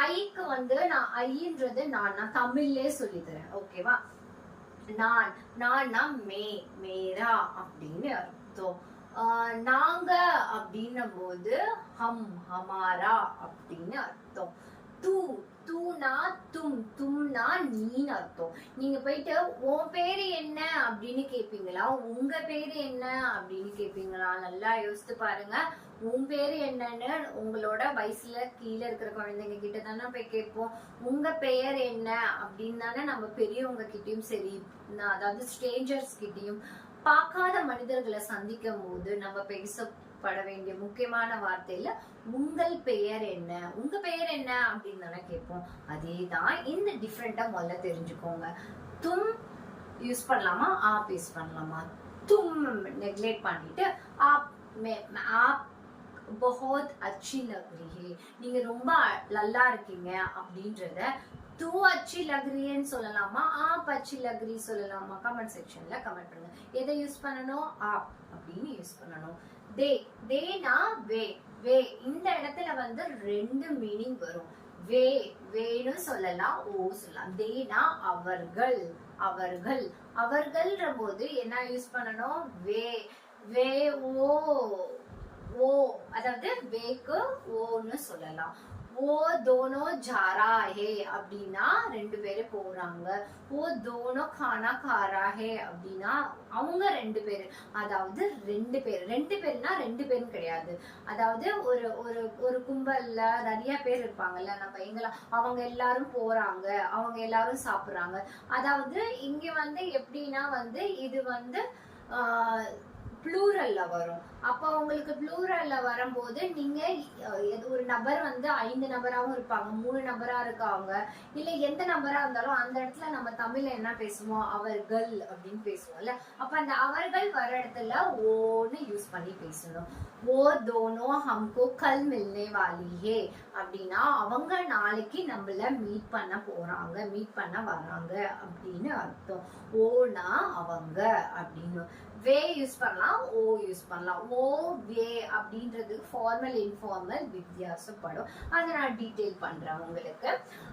ஐக்கு வந்து நான் ஐன்றது நான் தமிழ்லே சொல்லி தரேன். ஓகேவா? நான், நான்னா மே, மேரா அப்படின்னு அர்த்தம். நாங்க அப்படின்னும் போது ஹம், ஹமாரா அப்படின்னு அர்த்தம். தூ, தூனா தும், தும்னா நீன்னு அர்த்தம். நீங்க போயிட்டு உன் பேரு என்ன அப்படின்னு கேப்பீங்களா, உங்க பேரு என்ன அப்படின்னு கேப்பீங்களா? நல்லா யோசித்து பாருங்க. உன் பேரு என்னன்னு உங்களோட வயசுல கீழே இருக்கிற குழந்தைங்க கிட்ட தானே போய் கேட்போம். உங்க பெயர் என்ன அப்படின்னு தானே நம்ம பெரியவங்க கிட்டயும் சரி, அதாவது ஸ்ட்ரேஞ்சர்ஸ் கிட்டயும் பார்க்காத மனிதர்களை சந்திக்கும் போது நம்ம பேசப்பட வேண்டிய முக்கியமான வார்த்தையில உங்கள் பெயர் என்ன, உங்க பெயர் என்ன அப்படின்னு தானே கேட்போம். அதேதான் இந்த டிஃப்ரெண்டா முதல்ல தெரிஞ்சுக்கோங்க. தும் யூஸ் பண்ணலாமா, ஆப் யூஸ் பண்ணலாமா? தும் நெக்லெக்ட் பண்ணிட்டு ஆப், ஆப் बहुत अच्छी लग रही है, நீங்க ரொம்ப நல்லா இருக்கீங்க அப்படின்றத தூ அச்சி லக்ரின்னு சொல்லலாமா, ஆப் அச்சி லக்ரி சொல்லலாமா? கமெண்ட் செக்ஷன்ல கமெண்ட் பண்ணுங்க. எதை யூஸ் பண்ணணும்? ஆப் அப்படின்னு யூஸ் பண்ணணும். தே, தேனா வே, வே இந்த இடத்துல வந்து ரெண்டு மீனிங் வரும். வே, வேன்னு சொல்லலாம், ஓ சொல்லலாம். தேனா அவர்கள், அவர்கள், அவர்கள்ன்ற போது என்ன யூஸ் பண்ணணும்? வே, வே ஓ, ஓ அதாவது வேக்கு ஓன்னு சொல்லலாம். ஓ தோனோ ஜாரா ஹே அப்படின்னா ரெண்டு பேரு போறாங்க. ஓ தோனோ கானா காரா ஹே அப்படின்னா அவங்க ரெண்டு பேரு, அதாவது ரெண்டு பேர், ரெண்டு பேர்னா ரெண்டு பேரும் கிடையாது. அதாவது ஒரு ஒரு ஒரு கும்பல்ல நிறைய பேர் இருப்பாங்கல்ல, நம்ம எங்கெல்லாம் அவங்க எல்லாரும் போறாங்க, அவங்க எல்லாரும் சாப்பிடுறாங்க. அதாவது இங்க வந்து எப்படின்னா வந்து இது வந்து ப்ளூரல்ல வரும். அப்ப உங்களுக்கு ப்ளூரல்ல வரும்போது நீங்க ஒரு நபர் வந்து 5 நபராவும் இருப்பாங்க, 3 நபரா இருக்காங்க, இல்ல எந்த நபரா இருந்தாலும் அந்த இடத்துல நம்ம தமிழ்ல என்ன பேசுவோம்? அவர்கள் அப்படின்னு பேசுவோம்ல. அப்ப அந்த அவர்கள் வர இடத்துல ஓன்னு யூஸ் பண்ணி பேசணும். ஓ தோனோ ஹம்கோ கல் மில்னே வாலி ஹே அப்படின்னா அவங்க நாளைக்கு நம்மள மீட் பண்ண போறாங்க, மீட் பண்ண வராங்க அப்படின்னு அர்த்தம். ஓனா அவங்க அப்படின்னு. வே யூஸ் பண்ணலாம், ஓ யூஸ் பண்ணலாம். ஓ வே அப்படின்றது ஃபார்மல் இன்ஃபார்மல் வித்தியாசப்படும். அதை நான் டீடைல் பண்றேன் உங்களுக்கு.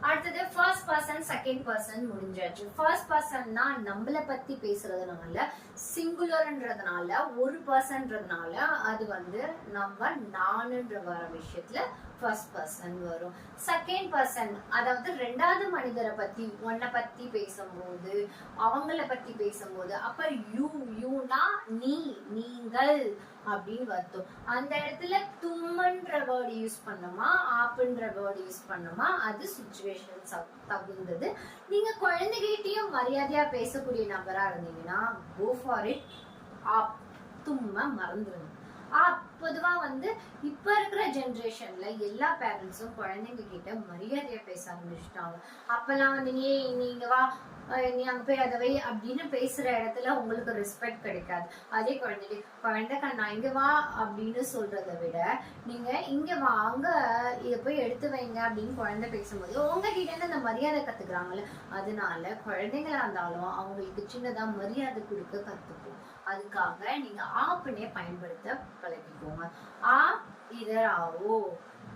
அடுத்தது ஃபர்ஸ்ட் பர்சன் செகண்ட் பர்சன் முடிஞ்சாச்சு. ஃபர்ஸ்ட் பர்சன்னா நம்மளை பத்தி பேசுறதுனால, சிங்குலர்ன்றதுனால, ஒரு பர்சன்றதுனால அது வந்து நம்ம நானுன்ற வர விஷயத்துல ஃபர்ஸ்ட் பர்சன் வரும். செகண்ட் பர்சன் அதாவது ரெண்டாவது மனிதரை பத்தி, உன்னை பத்தி பேசும்போது, அவங்கள பத்தி பேசும்போது அப்ப யூ, யூனா நீ, நீங்கள் அப்படின்னு வருத்தம். அந்த இடத்துல தும்மன்ற வேர்டு யூஸ் பண்ணோமா, ஆப்புன்ற வேர்டு யூஸ் பண்ணோமா, அது சிச்சுவேஷன் தகுந்தது. நீங்க குழந்தைகிட்டையும் மரியாதையா பேசக்கூடிய நபரா இருந்தீங்கன்னா கோ ஃபார் இட். ஆப், தும்ம மறந்துடுங்க. பொதுவா வந்து இப்ப இருக்கிற ஜெனரேஷன்ல எல்லா பேரண்ட்ஸும் குழந்தைங்க கிட்ட மரியாதையா பேச ஆரம்பிச்சுட்டாங்க. அப்பெல்லாம் வந்து நீங்க வா, நீ அங்க போய் அதை வை அப்படின்னு பேசுற இடத்துல உங்களுக்கு ரெஸ்பெக்ட் கிடைக்காது. அதே குழந்தைங்க நான் இங்க வா அப்படின்னு சொல்றதை விட நீங்க இங்க வாங்க இத போய் எடுத்து வைங்க அப்படின்னு குழந்தை பேசும்போது உங்ககிட்ட இருந்து அந்த மரியாதை கத்துக்கிறாங்கல்ல. அதனால குழந்தைங்களா இருந்தாலும் அவங்களுக்கு சின்னதா மரியாதை கொடுக்க கத்துக்கும். அதுக்காக நீங்க ஆப்னே பயன்படுத்த பழகிக்கோங்க. ஆப் இதராவோ,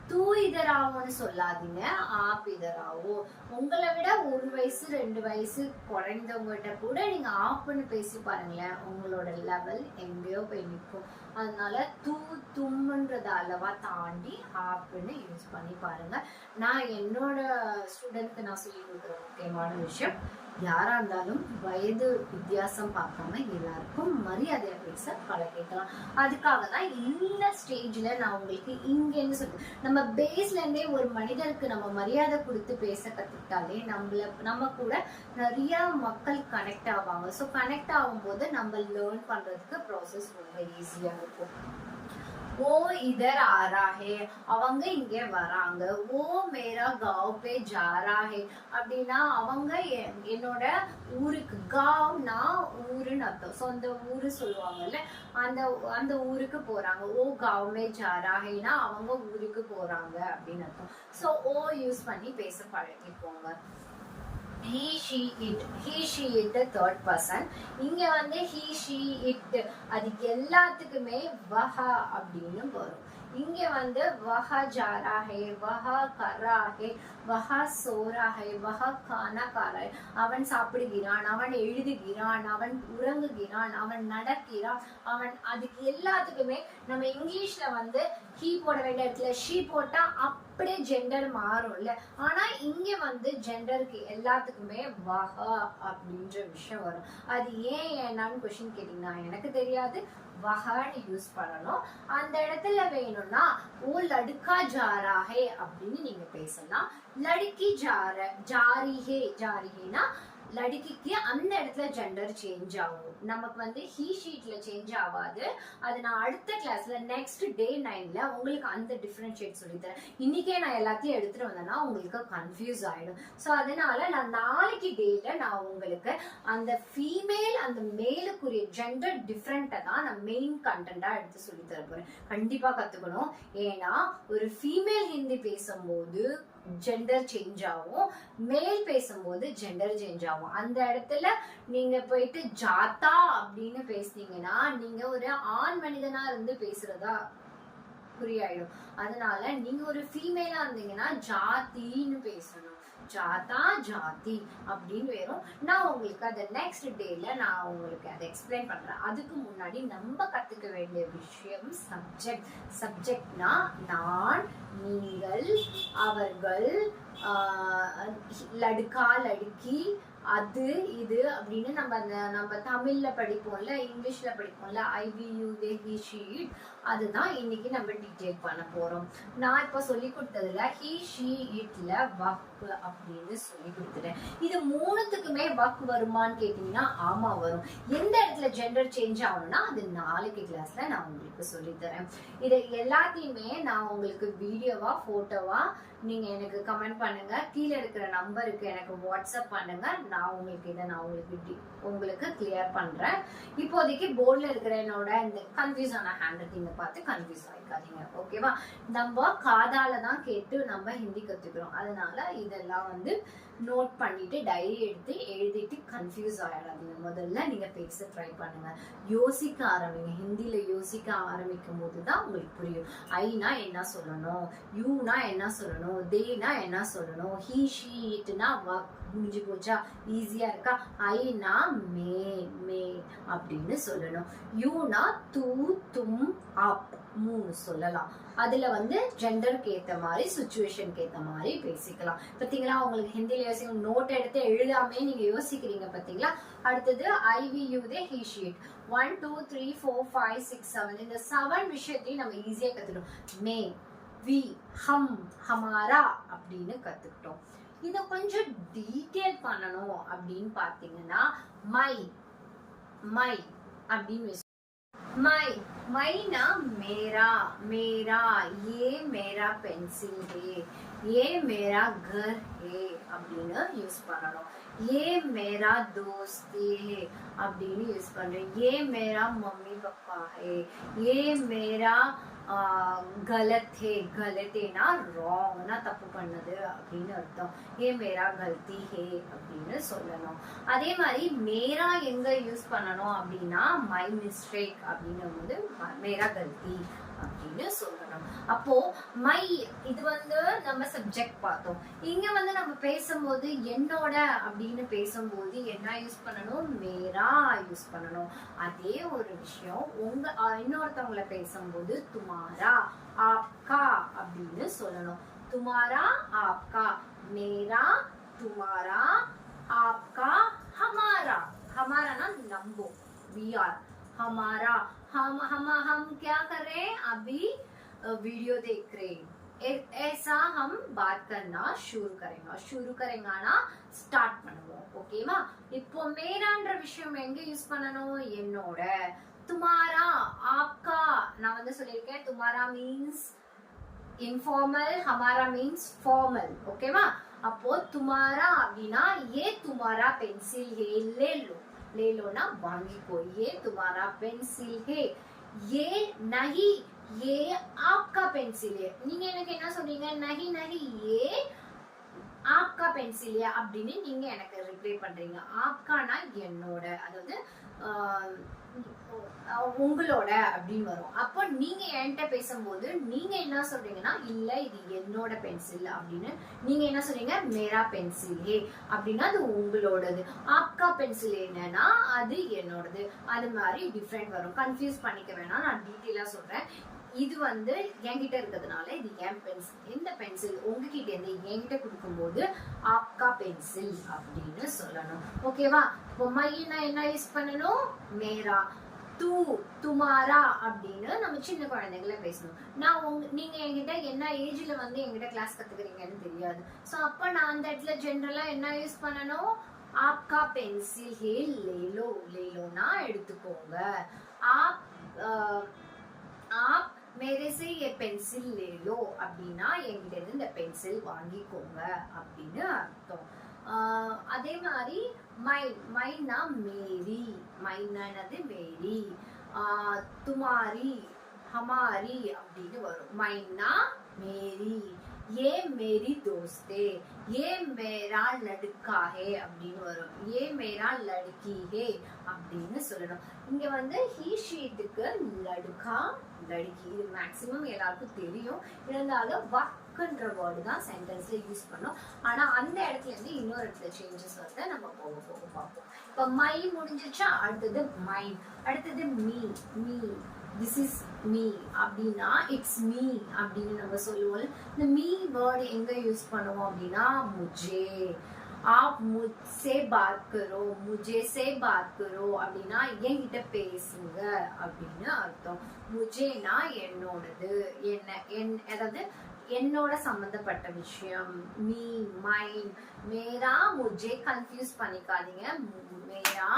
தூ இதராவோன்னு சொல்லாதீங்க, ஆப் இதராவோ. உங்களை விட 1 வயசு 2 வயசு குறைந்தவங்ககிட்ட கூட நீங்க ஆப்னு பேசி பாருங்களேன், உங்களோட லெவல் எங்கேயோ போய் நிற்கும். அதனால தூ தும்ன்றத அளவா தாண்டி ஆப்னு யூஸ் பண்ணி பாருங்க. நான் என்னோட ஸ்டூடெண்ட்க்கு நான் சொல்லி கொடுக்குற முக்கியமான விஷயம், யாரா இருந்தாலும் வயது வித்தியாசம் பார்க்காம எல்லாருக்கும் மரியாதையா பேச பழகிக்கலாம். அதுக்காக தான் இந்த ஸ்டேஜ்ல நான் உங்களுக்கு இங்கன்னு சொல்றேன். நம்ம பேஸ்ல இருந்தே ஒரு மனிதருக்கு நம்ம மரியாதை கொடுத்து பேச கத்துக்கிட்டாலே நம்ம கூட நிறைய மக்கள் கனெக்ட் ஆவாங்க. ஸோ கனெக்ட் ஆகும்போது நம்ம லேர்ன் பண்றதுக்கு ப்ராசஸ் ரொம்ப ஈஸியா இருக்கும். ஓ இதர் ஆரா ஹே, அவங்க இங்க வராங்க. ஓ மேரா காவ் பே ஜாரா ஹே அப்படின்னா அவங்க என்னோட ஊருக்கு, காவ்னா ஊருன்னு அர்த்தம். ஸோ அந்த ஊரு சொல்லுவாங்கல்ல, அந்த ஊருக்கு போறாங்க. ஓ காவ் மே ஜாரா ஹேனா அவங்க ஊருக்கு போறாங்க அப்படின்னு அர்த்தம். ஸோ ஓ யூஸ் பண்ணி பேச பழகிப்போங்க. he she it, he she it third person. இங்க வந்து he she it அது எல்லாத்துக்குமே வஹா அப்படின்னு வரும். இங்க வந்து வஹா ஜாரா ஹே, வஹா கரா ஹே, வஹா சோரா ஹே, வஹா கானா காரா ஹே. அவன் சாப்பிடுகிறான், அவன் எழுதுகிறான், அவன் உறங்குகிறான், அவன் நடக்கிறான், அவன். அதுக்கு எல்லாத்துக்குமே நம்ம இங்கிலீஷ்ல வந்து ஹீ போட வேண்டிய இடத்துல ஷீ போட்டா அப்படியே ஜெண்டர் மாறும்ல. ஆனா இங்க வந்து ஜெண்டருக்கு எல்லாத்துக்குமே வஹா அப்படின்ற விஷயம் வரும். அது ஏன்னு கொஸ்டின் கேட்டீங்கன்னா எனக்கு தெரியாது. வஹான்னு யூஸ் பண்ணணும். அந்த இடத்துல வேணும்னா ஓ லடுக்கா ஜாரா ஹே அப்படின்னு நீங்க பேசலாம். லடுக்கி ஜாரிஹே, ஜாரிஹேனா லடுக்கிக்கு அந்த இடத்துல ஜெண்டர் சேஞ்ச் ஆகும். நமக்கு வந்து ஹீ ஷீட்ல சேஞ்ச் ஆகாது. அது நான் அடுத்த கிளாஸ்ல நெக்ஸ்ட் டே 9ல உங்களுக்கு அந்த டிஃபரன்ஷியேட் சொல்லித்தரேன். இன்னைக்கே நான் எல்லாத்தையும் எடுத்துட்டு வந்தேன்னா உங்களுக்கு கன்ஃபியூஸ் ஆயிடும். ஸோ அதனால நான் நாளைக்கு டேல நான் உங்களுக்கு அந்த ஃபீமேல் அந்த மேலுக்குரிய ஜெண்டர் டிஃப்ரெண்ட்டை தான் நான் மெயின் கண்டென்ட்டா எடுத்து சொல்லி தர போறேன். கண்டிப்பா கத்துக்கணும். ஏன்னா ஒரு ஃபீமேல் ஹிந்தி பேசும்போது ஜெண்டர் சேஞ்ச் ஆகும், மேல் பேசும்போது ஜெண்டர் சேஞ்ச் ஆகும். அந்த இடத்துல நீங்க போயிட்டு ஜாத்தா அப்படின்னு பேசுனீங்கன்னா நீங்க ஒரு ஆண் மனிதனா இருந்து பேசுறதா புரியாயிடும். அதனால நீங்க ஒரு ஃபீமேலா இருந்தீங்கன்னா ஜாத்தின்னு பேசணும். ஜாதா ஜாதி அப்படின்னு வரும். நான் உங்களுக்கு அதை நெக்ஸ்ட் டேல நான் உங்களுக்கு அதை எக்ஸ்பிளைன் பண்றேன். அதுக்கு முன்னாடி நம்ம கத்துக்க வேண்டிய விஷயம் சப்ஜெக்ட். சப்ஜெக்ட்னா நான், நீங்கள், அவர்கள், லடுக்கா லடுக்கி, அது இது அப்படின்னு நம்ம தமிழ்ல படிப்போம்ல, இங்கிலீஷ்ல படிப்போம்ல, ஐவியூ தே ஹி ஷீட். அதுதான் இன்னைக்கு நம்ம டீடைல் பண்ண போறோம். நான் இப்ப சொல்லி கொடுத்ததுல ஹி ஷீ இட்ல வக் அப்படின்னு சொல்லி கொடுத்துட்டேன். இது மூணுத்துக்குமே வக் வருமான்னு கேட்டீங்கன்னா ஆமா வரும். எந்த இடத்துல ஜெண்டர் சேஞ்ச் ஆகணும்னா அது நாளைக்கு கிளாஸ்ல நான் உங்களுக்கு சொல்லி தரேன். இதை எல்லாத்தையுமே நான் உங்களுக்கு வீடியோவா போட்டோவா நீங்க எனக்கு கமெண்ட் பண்ணுங்க. கீழே இருக்கிற நம்பருக்கு எனக்கு வாட்ஸ்அப் பண்ணுங்க. நான் உங்களுக்கு கிளியர் பண்றேன். இப்போதைக்கு போர்ட்ல இருக்கிற என்னோட இந்த கன்ஃபியூஸ் ஆன ஹேண்ட் ரைட்டிங்க பார்த்து கன்ஃபியூஸ் ஆயிக்காதீங்க. ஓகேவா? நம்ம காதால தான் கேட்டு நம்ம ஹிந்தி கத்துக்கிறோம். அதனால இதெல்லாம் நோட் பண்ணிட்டு டைரி எடுத்து எழுதிட்டு கன்ஃபியூஸ் ஆயிடாதீங்க. முதல்ல நீங்க பேச ட்ரை பண்ணுங்க. யோசிக்க ஆரம்பிங்க. ஹிந்தில யோசிக்க ஆரம்பிக்கும் போதுதான் உங்களுக்கு புரியும். ஐனா என்ன சொல்லணும், யூனா என்ன சொல்லணும், தேனா என்ன சொல்லணும், ஹீ ஷீ இட்னா முடிஞ்சு போச்சா, ஈஸியா இருக்கா. ஐனா மே மே அப்படின்னு சொல்லணும். யூனா தூ தும் ஆப் 3 சொல்லலாம். அதுல ஜெண்டருக்கு ஏத்த மாதிரி சிச்சுவேஷனுக்கு ஏத்த மாதிரி பேசிக்கலாம். பாத்தீங்களா? உங்களுக்கு ஹிந்தில யோசிக்க நோட் எடுத்து எழுதாமே நீங்க யோசிக்கிறீங்க பாத்தீங்களா? அடுத்தது ஐவியூ தே ஹி ஷீட் 1 2 3 4 5 6 7 இந்த 7 விஷயத்தையும் நம்ம ஈஸியா கத்துட்டோம். மே, வி, ஹம், ஹமாரா அப்படின்னு கத்துக்கிட்டோம். இத கொஞ்சம் டீடைல் பண்ணணும் அப்படின்னு பாத்தீங்கன்னா மை மை அப்படின்னு மை மைனா मेरा मेरा, ये मेरा पेंसिल है, ये मेरा घर है அப்படின்னு யூஸ் பண்ணணும். ये मेरा दोस्त है அப்படின்னு யூஸ் பண்றேன். ये मेरा मम्मी पापा है, ये मेरा गलत है, गलतेना ராங்னா தப்பு பண்ணது அப்படின்னு அர்த்தம். ये मेरा गलती है அப்படின்னு சொல்லணும். அதே மாதிரி மேரா எங்க யூஸ் பண்ணணும் அப்படின்னா மை மிஸ்டேக் அப்படின்னும் போது மேரா கல்தி அப்படின்னு சொல்லணும். அப்போ மை இது நம்ம சப்ஜெக்ட் பார்த்தோம். இங்க நம்ம பேசும்போது என்னோட அப்படின்னு பேசும்போது என்ன யூஸ் பண்ணணும், மேரா யூஸ் பண்ணணும். அதே ஒரு விஷயம் இன்னொருத்தவங்களை பேசும்போது துமாரா ஆப்கா அப்படின்னு சொல்லணும். துமாரா ஆப்கா, மேரா துமாரா ஆப்கா ஹமாரா. ஹமாரானா நம்போ, வி ஆர் हमारा हम क्या कर रहे हैं, अभी वीडियो देख रहे हैं. ऐसा हम बात करना शुरू करेंगे ஸ்டார்ட் பண்ணுவோம். ஓகேவா? இப்போ மேரான்ற விஷயம் எங்க யூஸ் பண்ணணும், என்னோட. துமாரா ஆப்கா நான் சொல்லியிருக்கேன். துமாரா மீன்ஸ் இன்ஃபார்மல், ஹமாரா மீன்ஸ் ஃபார்மல். ஓகேவா? அப்போ துமாரா அப்படின்னா ஏ துமாரா பென்சில் ஹே ले लो, ले लो ना वांगिको, ये तुम्हारा पेंसिल है. ये नहीं, ये आपका पेंसिल है. நீங்க எனக்கு என்ன சொன்னீங்க, नहीं नहीं ये आपका पेंसिल है அப்படின்னு நீங்க எனக்கு ரிப்ளை பண்றீங்க. ஆப்கானா என்னோட, அதாவது உங்களோட அப்படின்னு வரும். அப்போ நீங்க என்கிட்ட பேசும்போது நீங்க என்ன சொல்றீங்கன்னா இல்ல இது என்னோட பென்சில் அப்படின்னு நீங்க என்ன சொல்றீங்க, மேரா பென்சில் ஹே அப்படின்னா அது உங்களோடது. ஆப்கா பென்சில் என்னன்னா அது என்னோடது. அது மாதிரி டிஃப்ரெண்ட் வரும். கன்ஃபியூஸ் பண்ணிக்க வேணாம், நான் டீட்டெயிலா சொல்றேன். இது என்கிட்ட இருக்கிறதுனால இது என் பென்சில். இந்த பென்சில் உங்ககிட்ட இருந்து என்கிட்ட கொடுக்கும்போது ஆப்கா பென்சில் அப்படின்னு சொல்லணும். ஓகேவா? இப்போ மைனா என்ன யூஸ் பண்ணணும், மேரா. தூ துமாரா அப்படின்னு நம்ம சின்ன குழந்தைங்கள பேசணும். நீங்க என்கிட்ட என்ன ஏஜ்ல என்கிட்ட கிளாஸ் கத்துக்கிறீங்கன்னு தெரியாது. சோ அப்ப நான் அந்த இடத்துல ஜெனரலா என்ன யூஸ் பண்ணணும், ஆப்கா பென்சில் ஹே லேலோ, லேலோனா எடுத்துக்கோங்க. आप मेरे से ये पेंसिल ले लो அப்படின்னா என்கிட்ட இருந்து இந்த பென்சில் வாங்கிக்கோங்க அப்படின்னு அர்த்தம். அதே மாதிரி மைனா மேரி, மைனானது மேரி. துமாரி ஹமாரி அப்படின்னு வரும். மைனா மேரி, ஏ மேரி தோஸ்தே, ஏ மேரா லடுக்கா ஹே அப்படின்னு வரும். ஏ மேரா லடுக்கி ஹே அப்படின்னு சொல்லணும். இங்க வந்து ஹீ ஷீட்டுக்கு லடுக்கா லடுக்கி இது மேக்சிமம் எல்லாருக்கும் தெரியும். இருந்தாலும் வக்குன்ற வேர்டு தான் சென்டென்ஸ்ல யூஸ் பண்ணோம். ஆனா அந்த இடத்துல இருந்து இன்னொரு இடத்துல சேஞ்சஸ் வந்து நம்ம போக போக பார்ப்போம். இப்ப மை முடிஞ்சிச்சா, அடுத்தது மைண்ட், அடுத்தது me. Me, this is me அப்படின்னா இட்ஸ் மீ அப்படின்னு நம்ம சொல்லுவோம். இந்த மீ வேர்டு எங்க யூஸ் பண்ணுவோம் அப்படின்னா முஜே. आप मुझसे बात करो, मुझे से बात करो அப்படின்னா என்கிட்ட பேசுங்க அப்படின்னு அர்த்தம். முஜேனா என்னோடது, அதாவது என்னோட சம்பந்தப்பட்ட விஷயம். மீ, மைண்ட், மேரா, முஜே கன்ஃபியூஸ் பண்ணிக்காதீங்க. மேரா,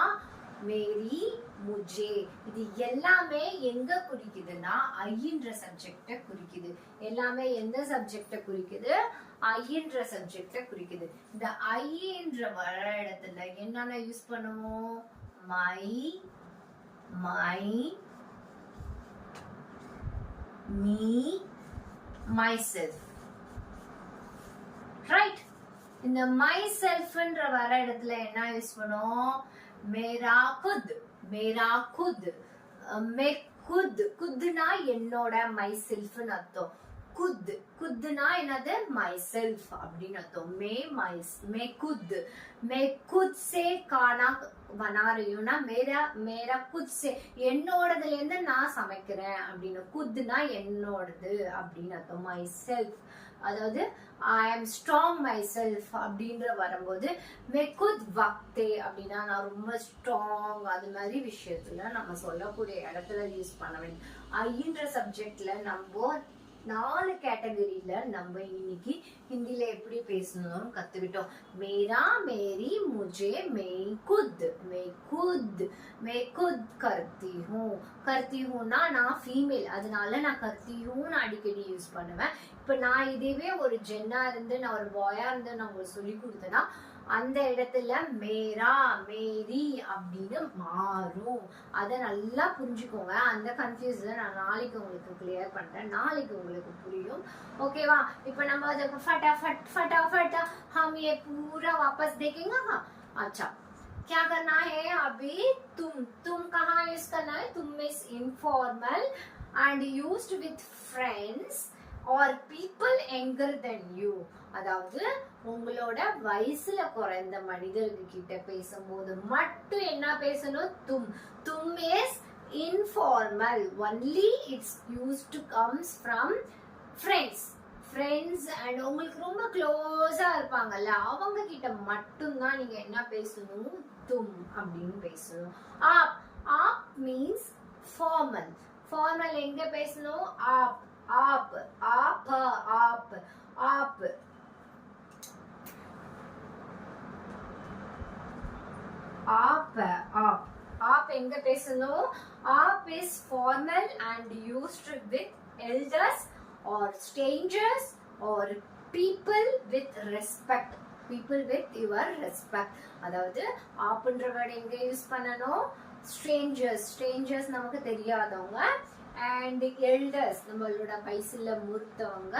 மேரி, முஜே இது எல்லாமே எங்க குறிக்குதுன்னா ஐன்ற சப்ஜெக்ட குறிக்குது. எல்லாமே எந்த சப்ஜெக்ட குறிக்குது? ஐன்ற சப்ஜெக்ட குறிக்குது. இந்த ஐன்ற வர இடத்துல என்னென்ன யூஸ் பண்ணுவோம்? My, my, me, myself, right? இந்த மை செல்ஃப்ன்ற வர இடத்துல என்ன யூஸ் பண்ணுவோம்? மேரா குத், மேரா குத், மே குத். குத்னா என்னோட, மை செல்ஃப்னு அர்த்தம். குத், குத்னா என்னது? மை செல்ஃப் அப்படின்னு அர்த்தம். மே குத், மே குத் சே கானா பனா ரही हूं ना, மேரா குத் சே என்னோடதுல இருந்து நான் சமைக்கிறேன் அப்படின்னு. குத்னா என்னோடது அப்படின்னு அர்த்தம். மை செல்ஃப், அதாவது ஐ ஆம் ஸ்ட்ராங் மை செல்ஃப் அப்படின்ற வரும்போது மே குத் வக்தே அப்படின்னா நான் ரொம்ப ஸ்ட்ராங், அது மாதிரி விஷயத்துல நம்ம சொல்லக்கூடிய இடத்துல யூஸ் பண்ண வேண்டும். ஐன்ற சப்ஜெக்ட்ல நம்ம 4 கேட்டகரியில நம்ம இன்னைக்கு ஹிந்தில எப்படி பேசணும்னு கத்துக்கிட்டோம். மேரா, மேரி, முஜே, மே குத், மே குத், மே குத் கர்த்தி ஹூ. கர்த்தி ஹூனா நான் ஃபீமேல், அதனால நான் கர்த்தி ஹூன்னு அடிக்கடி யூஸ் பண்ணுவேன். இப்ப நான் இதுவே ஒரு ஜென்னா இருந்து நான் ஒரு பாயா இருந்து நான் உங்களுக்கு சொல்லி கொடுத்தேன்னா அந்த இடத்துல மேரா, மேரி அப்படின்னு மாறும். அதை நல்லா புரிஞ்சுக்கோங்க. அந்த கன்ஃபியூஷன் நான் நாளைக்கு உங்களுக்கு கிளியர் பண்றேன், நாளைக்கு உங்களுக்கு புரியும். ஓகேவா? இப்ப நம்ம அதை फटाफट फटाफट हम ये पूरा वापस देखेंगे. हाँ, अच्छा, क्या करना है अभी? तुम कहाँ यूज करना है? तुम means informal and used with friends or people younger than you. அதாவது உங்களோட வயசுல குறைந்த மனிதர்கள் கிட்ட பேசும்போது மட்டும் என்ன பேசணும்? தும் is informal, only it's used to comes from friends and உங்களுக்கு ரொம்ப க்ளோஸா இருப்பாங்கல்ல அவங்க கிட்ட மட்டும்தான் நீங்க என்ன பேசணும்? தும் அப்படின்னு பேசணும். App means formal. ஃபார்மல் எங்க பேசணும்? ஆப், ஆப், ஆப், ஆப், ஆப். ஆப், ஆப், ஆப் எங்க பேசணும்? ஆப் is formal and used with elders or strangers or people with respect. People with your respect. அதாவது ஆப்ன்ற வேர்ட் எங்க யூஸ் பண்ணணும்? strangers நமக்கு தெரியாதவங்க, and elders நம்மளோட வயசுல மூத்தவங்க,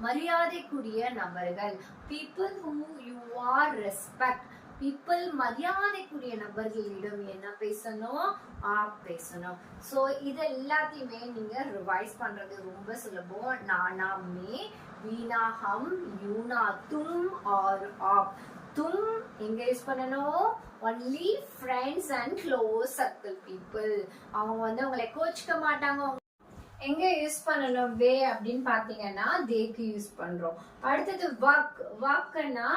மரியாதைக்குரிய நபர்கள். people who you are respect. people மரியாதைக்குரிய நபர்களிடம் என்ன பேசணும்? ஆப் பேசணும். சோ இது எல்லாத்தையுமே நீங்க ரிவைஸ் பண்றது ரொம்ப சுலபம். நானா மே, வீணா ஹம், யூனா தும் और आप. தும் எங்க யூஸ் பண்ணணும்? only friends and close circle people. அவங்க வந்து உங்களை கோச்சிக்க மாட்டாங்க. எங்க யூஸ் பண்ணணும் வே அப்படின்னு பாத்தீங்கன்னா தேக்கு யூஸ் பண்றோம். அடுத்தது வாக்னா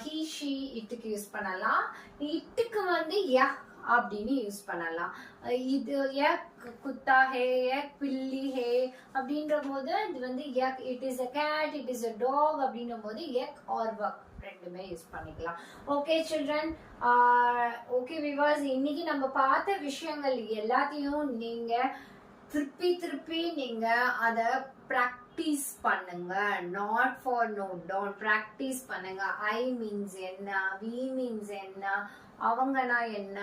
he she இட்டுக்கு யூஸ் பண்ணலாம். இட்டுக்கு வந்து யக் அப்படின்னு யூஸ் பண்ணலாம். இது யக் குத்தா ஹே, யக் பில்லி ஹே அப்படின்ற போது இது வந்து யக் it is a cat, it is a dog அப்படின்ற போது யக் ஆர் வக் ரெண்டுமே யூஸ் பண்ணிக்கலாம். ஓகே சில்ட்ரன், ஓகே வியூவர்ஸ், இன்னைக்கு நம்ம பார்த்த விஷயங்கள் எல்லாத்தையும் நீங்க திருப்பி நீங்க அத பிராக்டிஸ் பண்ணுங்க. Not for note down, practice பண்ணுங்க. ஐ மீன்ஸ் என்ன, வி மீன்ஸ் என்ன, அவங்கன்னா என்ன,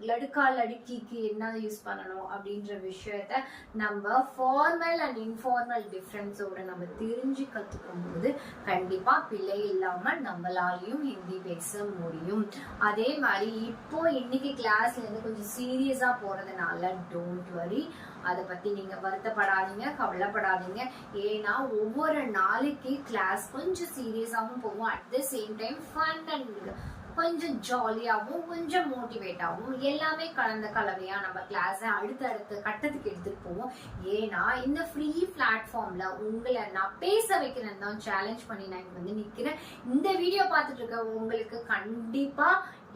லடுக்கா லடுக்கிக்கு என்ன யூஸ் பண்ணணும் அப்படின்ற விஷயத்த நம்ம ஃபார்மல் அண்ட் இன்ஃபார்மல் டிஃப்ரென்ஸோட நம்ம தெரிஞ்சு கற்றுக்கும் போது கண்டிப்பா பிள்ளை இல்லாம நம்மளாலையும் ஹிந்தி பேச முடியும். அதே மாதிரி இப்போ இன்னைக்கு கிளாஸ்ல இருந்து கொஞ்சம் சீரியஸா போறதுனால டோன்ட் வரி, அதை பத்தி நீங்க வருத்தப்படாதீங்க, கவலைப்படாதீங்க. ஏன்னா ஒவ்வொரு நாளைக்கு கிளாஸ் கொஞ்சம் சீரியஸாவும் போகும், at the same time fun and கொஞ்சம் ஜாலியாகவும் கொஞ்சம் மோட்டிவேட்டாகவும் எல்லாமே கலந்த கலவையா நம்ம கிளாஸை அடுத்த கட்டத்துக்கு எடுத்துட்டு போவோம். ஏன்னா இந்த ஃப்ரீ பிளாட்ஃபார்ம்ல உங்களை நான் பேச வைக்கிறேன்னு தான் சேலஞ்ச் பண்ணி நான் வந்து நிக்கிறேன். இந்த வீடியோ பார்த்துட்டு இருக்க உங்களுக்கு கண்டிப்பா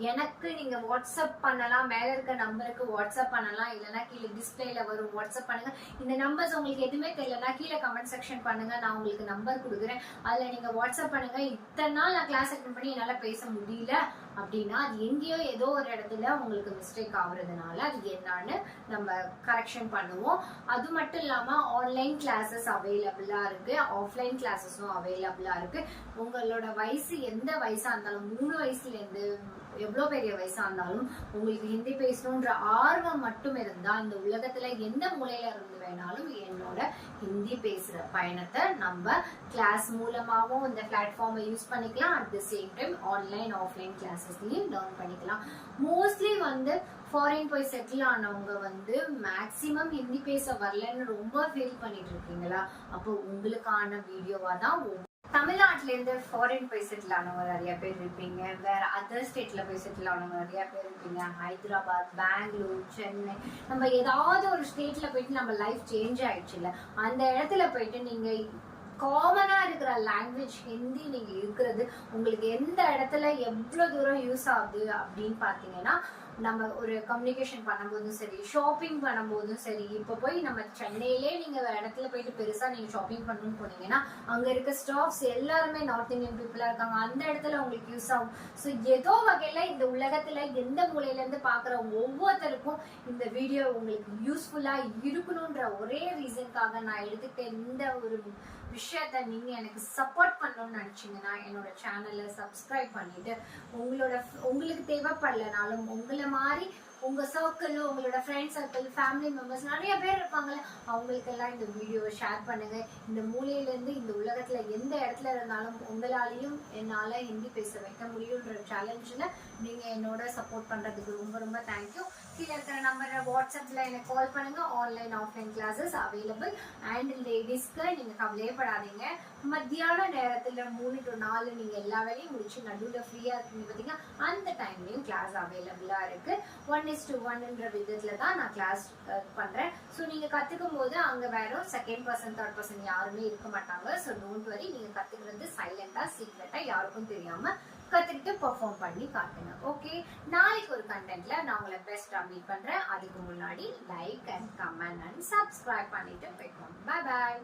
எனக்கு நீங்க வாட்ஸ்அப் பண்ணலாம், மேல இருக்க நம்பருக்கு வாட்ஸ்அப் பண்ணலாம், இல்லைன்னா கீழே டிஸ்பிளேல வரும் வாட்ஸ்அப் பண்ணுங்க. இந்த நம்பர்ஸ் உங்களுக்கு எதுவுமே தெரியலன்னா கீழே கமெண்ட் செக்ஷன் பண்ணுங்க, நான் உங்களுக்கு நம்பர் கொடுக்குறேன், அதுல நீங்க வாட்ஸ்அப் பண்ணுங்க. இத்தனை நாள் நான் கிளாஸ் அட்டெண்ட் பண்ணி என்னால பேச முடியல அப்படின்னா அது எங்கேயோ ஏதோ ஒரு இடத்துல உங்களுக்கு மிஸ்டேக் ஆகுறதுனால அது என்னன்னு நம்ம கரெக்ஷன் பண்ணுவோம். அது மட்டும் இல்லாம ஆன்லைன் கிளாஸஸ் அவைலபிளா இருக்கு, ஆஃப்லைன் கிளாஸஸும் அவைலபிளா இருக்கு. உங்களோட வயசு எந்த வயசா இருந்தாலும், 3 வயசுல இருந்து எவ்வளவு பெரிய வயசா இருந்தாலும் உங்களுக்கு ஹிந்தி பேசணும்ன்ற ஆர்வம் மட்டும் இருந்தா இந்த உலகத்துல எந்த மூலையில இருந்து வேணாலும் என்னோட ஹிந்தி பேசுற பயணத்தை நம்ம கிளாஸ் மூலமாவும் இந்த பிளாட்ஃபார்மை யூஸ் பண்ணிக்கலாம். At the same time online offline கிளாஸஸ்லயும் லேர்ன் பண்ணிக்கலாம். மோஸ்ட்லி வந்து ஃபாரின் போய் செட்டில் ஆனவங்க வந்து மேக்சிமம் ஹிந்தி பேச வரலன்னு ரொம்ப ஃபீல் பண்ணிட்டு இருக்கீங்களா? அப்போ உங்களுக்கான வீடியோவா தான். தமிழ்நாட்டுல இருந்து ஃபாரின் போய் செட்டில் ஆனவங்க நிறைய பேர் இருப்பீங்க, வேற அதர் ஸ்டேட்ல போய் செட்டில் ஆனவங்க நிறைய பேர் இருப்பீங்க, ஹைதராபாத், பெங்களூர், சென்னை, நம்ம ஏதாவது ஒரு ஸ்டேட்ல போயிட்டு நம்ம லைஃப் சேஞ்ச் ஆயிடுச்சுல்ல, அந்த இடத்துல போயிட்டு நீங்க காமனா இருக்கிற லாங்குவேஜ் ஹிந்தி நீங்க இருக்கிறது உங்களுக்கு எந்த இடத்துல எவ்வளவு தூரம் யூஸ் ஆகுது அப்படின்னு பாத்தீங்கன்னா, நம்ம ஒரு கம்யூனிகேஷன் பண்ணும்போதும் சரி, ஷாப்பிங் பண்ணும்போதும் சரி, இப்போ போய் நம்ம சென்னையிலே நீங்க இடத்துல போயிட்டு பெருசா நீங்க ஷாப்பிங் பண்ணணும்னு போனீங்கன்னா அங்க இருக்க ஸ்டாஃப்ஸ் எல்லாருமே நார்த் இந்தியன் பீப்புளா இருக்காங்க, அந்த இடத்துல உங்களுக்கு யூஸ் ஆகும். ஸோ ஏதோ வகையில இந்த உலகத்துல எந்த மூலையில இருந்து பாக்குற ஒவ்வொருத்தருக்கும் இந்த வீடியோ உங்களுக்கு யூஸ்ஃபுல்லா இருக்கணும்ன்ற ஒரே ரீசனுக்காக நான் எடுத்துக்கிட்ட இந்த ஒரு விஷயத்த நீங்க எனக்கு சப்போர்ட் பண்ணணும்னு நினைச்சீங்கன்னா என்னோட சேனலை சப்ஸ்கிரைப் பண்ணிட்டு உங்களுக்கு தேவைப்படலனாலும் உங்களை மாதிரி உங்க சர்க்கிள், உங்களோட ஃப்ரெண்ட் சர்க்கிள், ஃபேமிலி மெம்பர்ஸ் நிறைய பேர் இருப்பாங்கல்ல, அவங்களுக்கு எல்லாம் இந்த வீடியோவை ஷேர் பண்ணுங்க. இந்த மூலையில இருந்து இந்த உலகத்துல எந்த இடத்துல இருந்தாலும் உங்களாலையும் என்னால ஹிந்தி பேச வைக்க முடியுன்ற சேலஞ்சில் நீங்க என்னோட சப்போர்ட் பண்றதுக்கு ரொம்ப ரொம்ப தேங்க்யூ. கீழே இருக்கிற நம்பரை வாட்ஸ்அப்ல எனக்கு கால் பண்ணுங்க. Online offline classes available. And லேடிஸ்க்கு நீங்க கவலையப்படாதீங்க, மத்தியான நேரத்துல 3 to 4 நீங்க எல்லா வேலையும் முடிச்சு நடுவில் ஃப்ரீயா இருக்கீங்க பார்த்தீங்கன்னா அந்த டைம்லயும் கிளாஸ் அவைலபிளா இருக்கு. 1:1 விதத்துல தான் நான் கிளாஸ் பண்றேன். ஸோ நீங்க கத்துக்கும் போது அங்க வேற செகண்ட் பர்சன் தேர்ட் பர்சன் யாருமே இருக்க மாட்டாங்க. ஸோ டோன்ட் வரி, நீங்க கத்துக்கிறது சைலண்டா சீக்ரெட்டா யாருக்கும் தெரியாம கத்துக்கிட்டு பெர்ஃபார்ம் பண்ணி காட்டுங்க. ஓகே, நாளைக்கு ஒரு கண்டென்ட்ல நான் உங்களை பெஸ்டா மீட் பண்றேன். அதுக்கு முன்னாடி like and comment and subscribe பண்ணிட்டு போய்க்கோங்க. பை பாய்.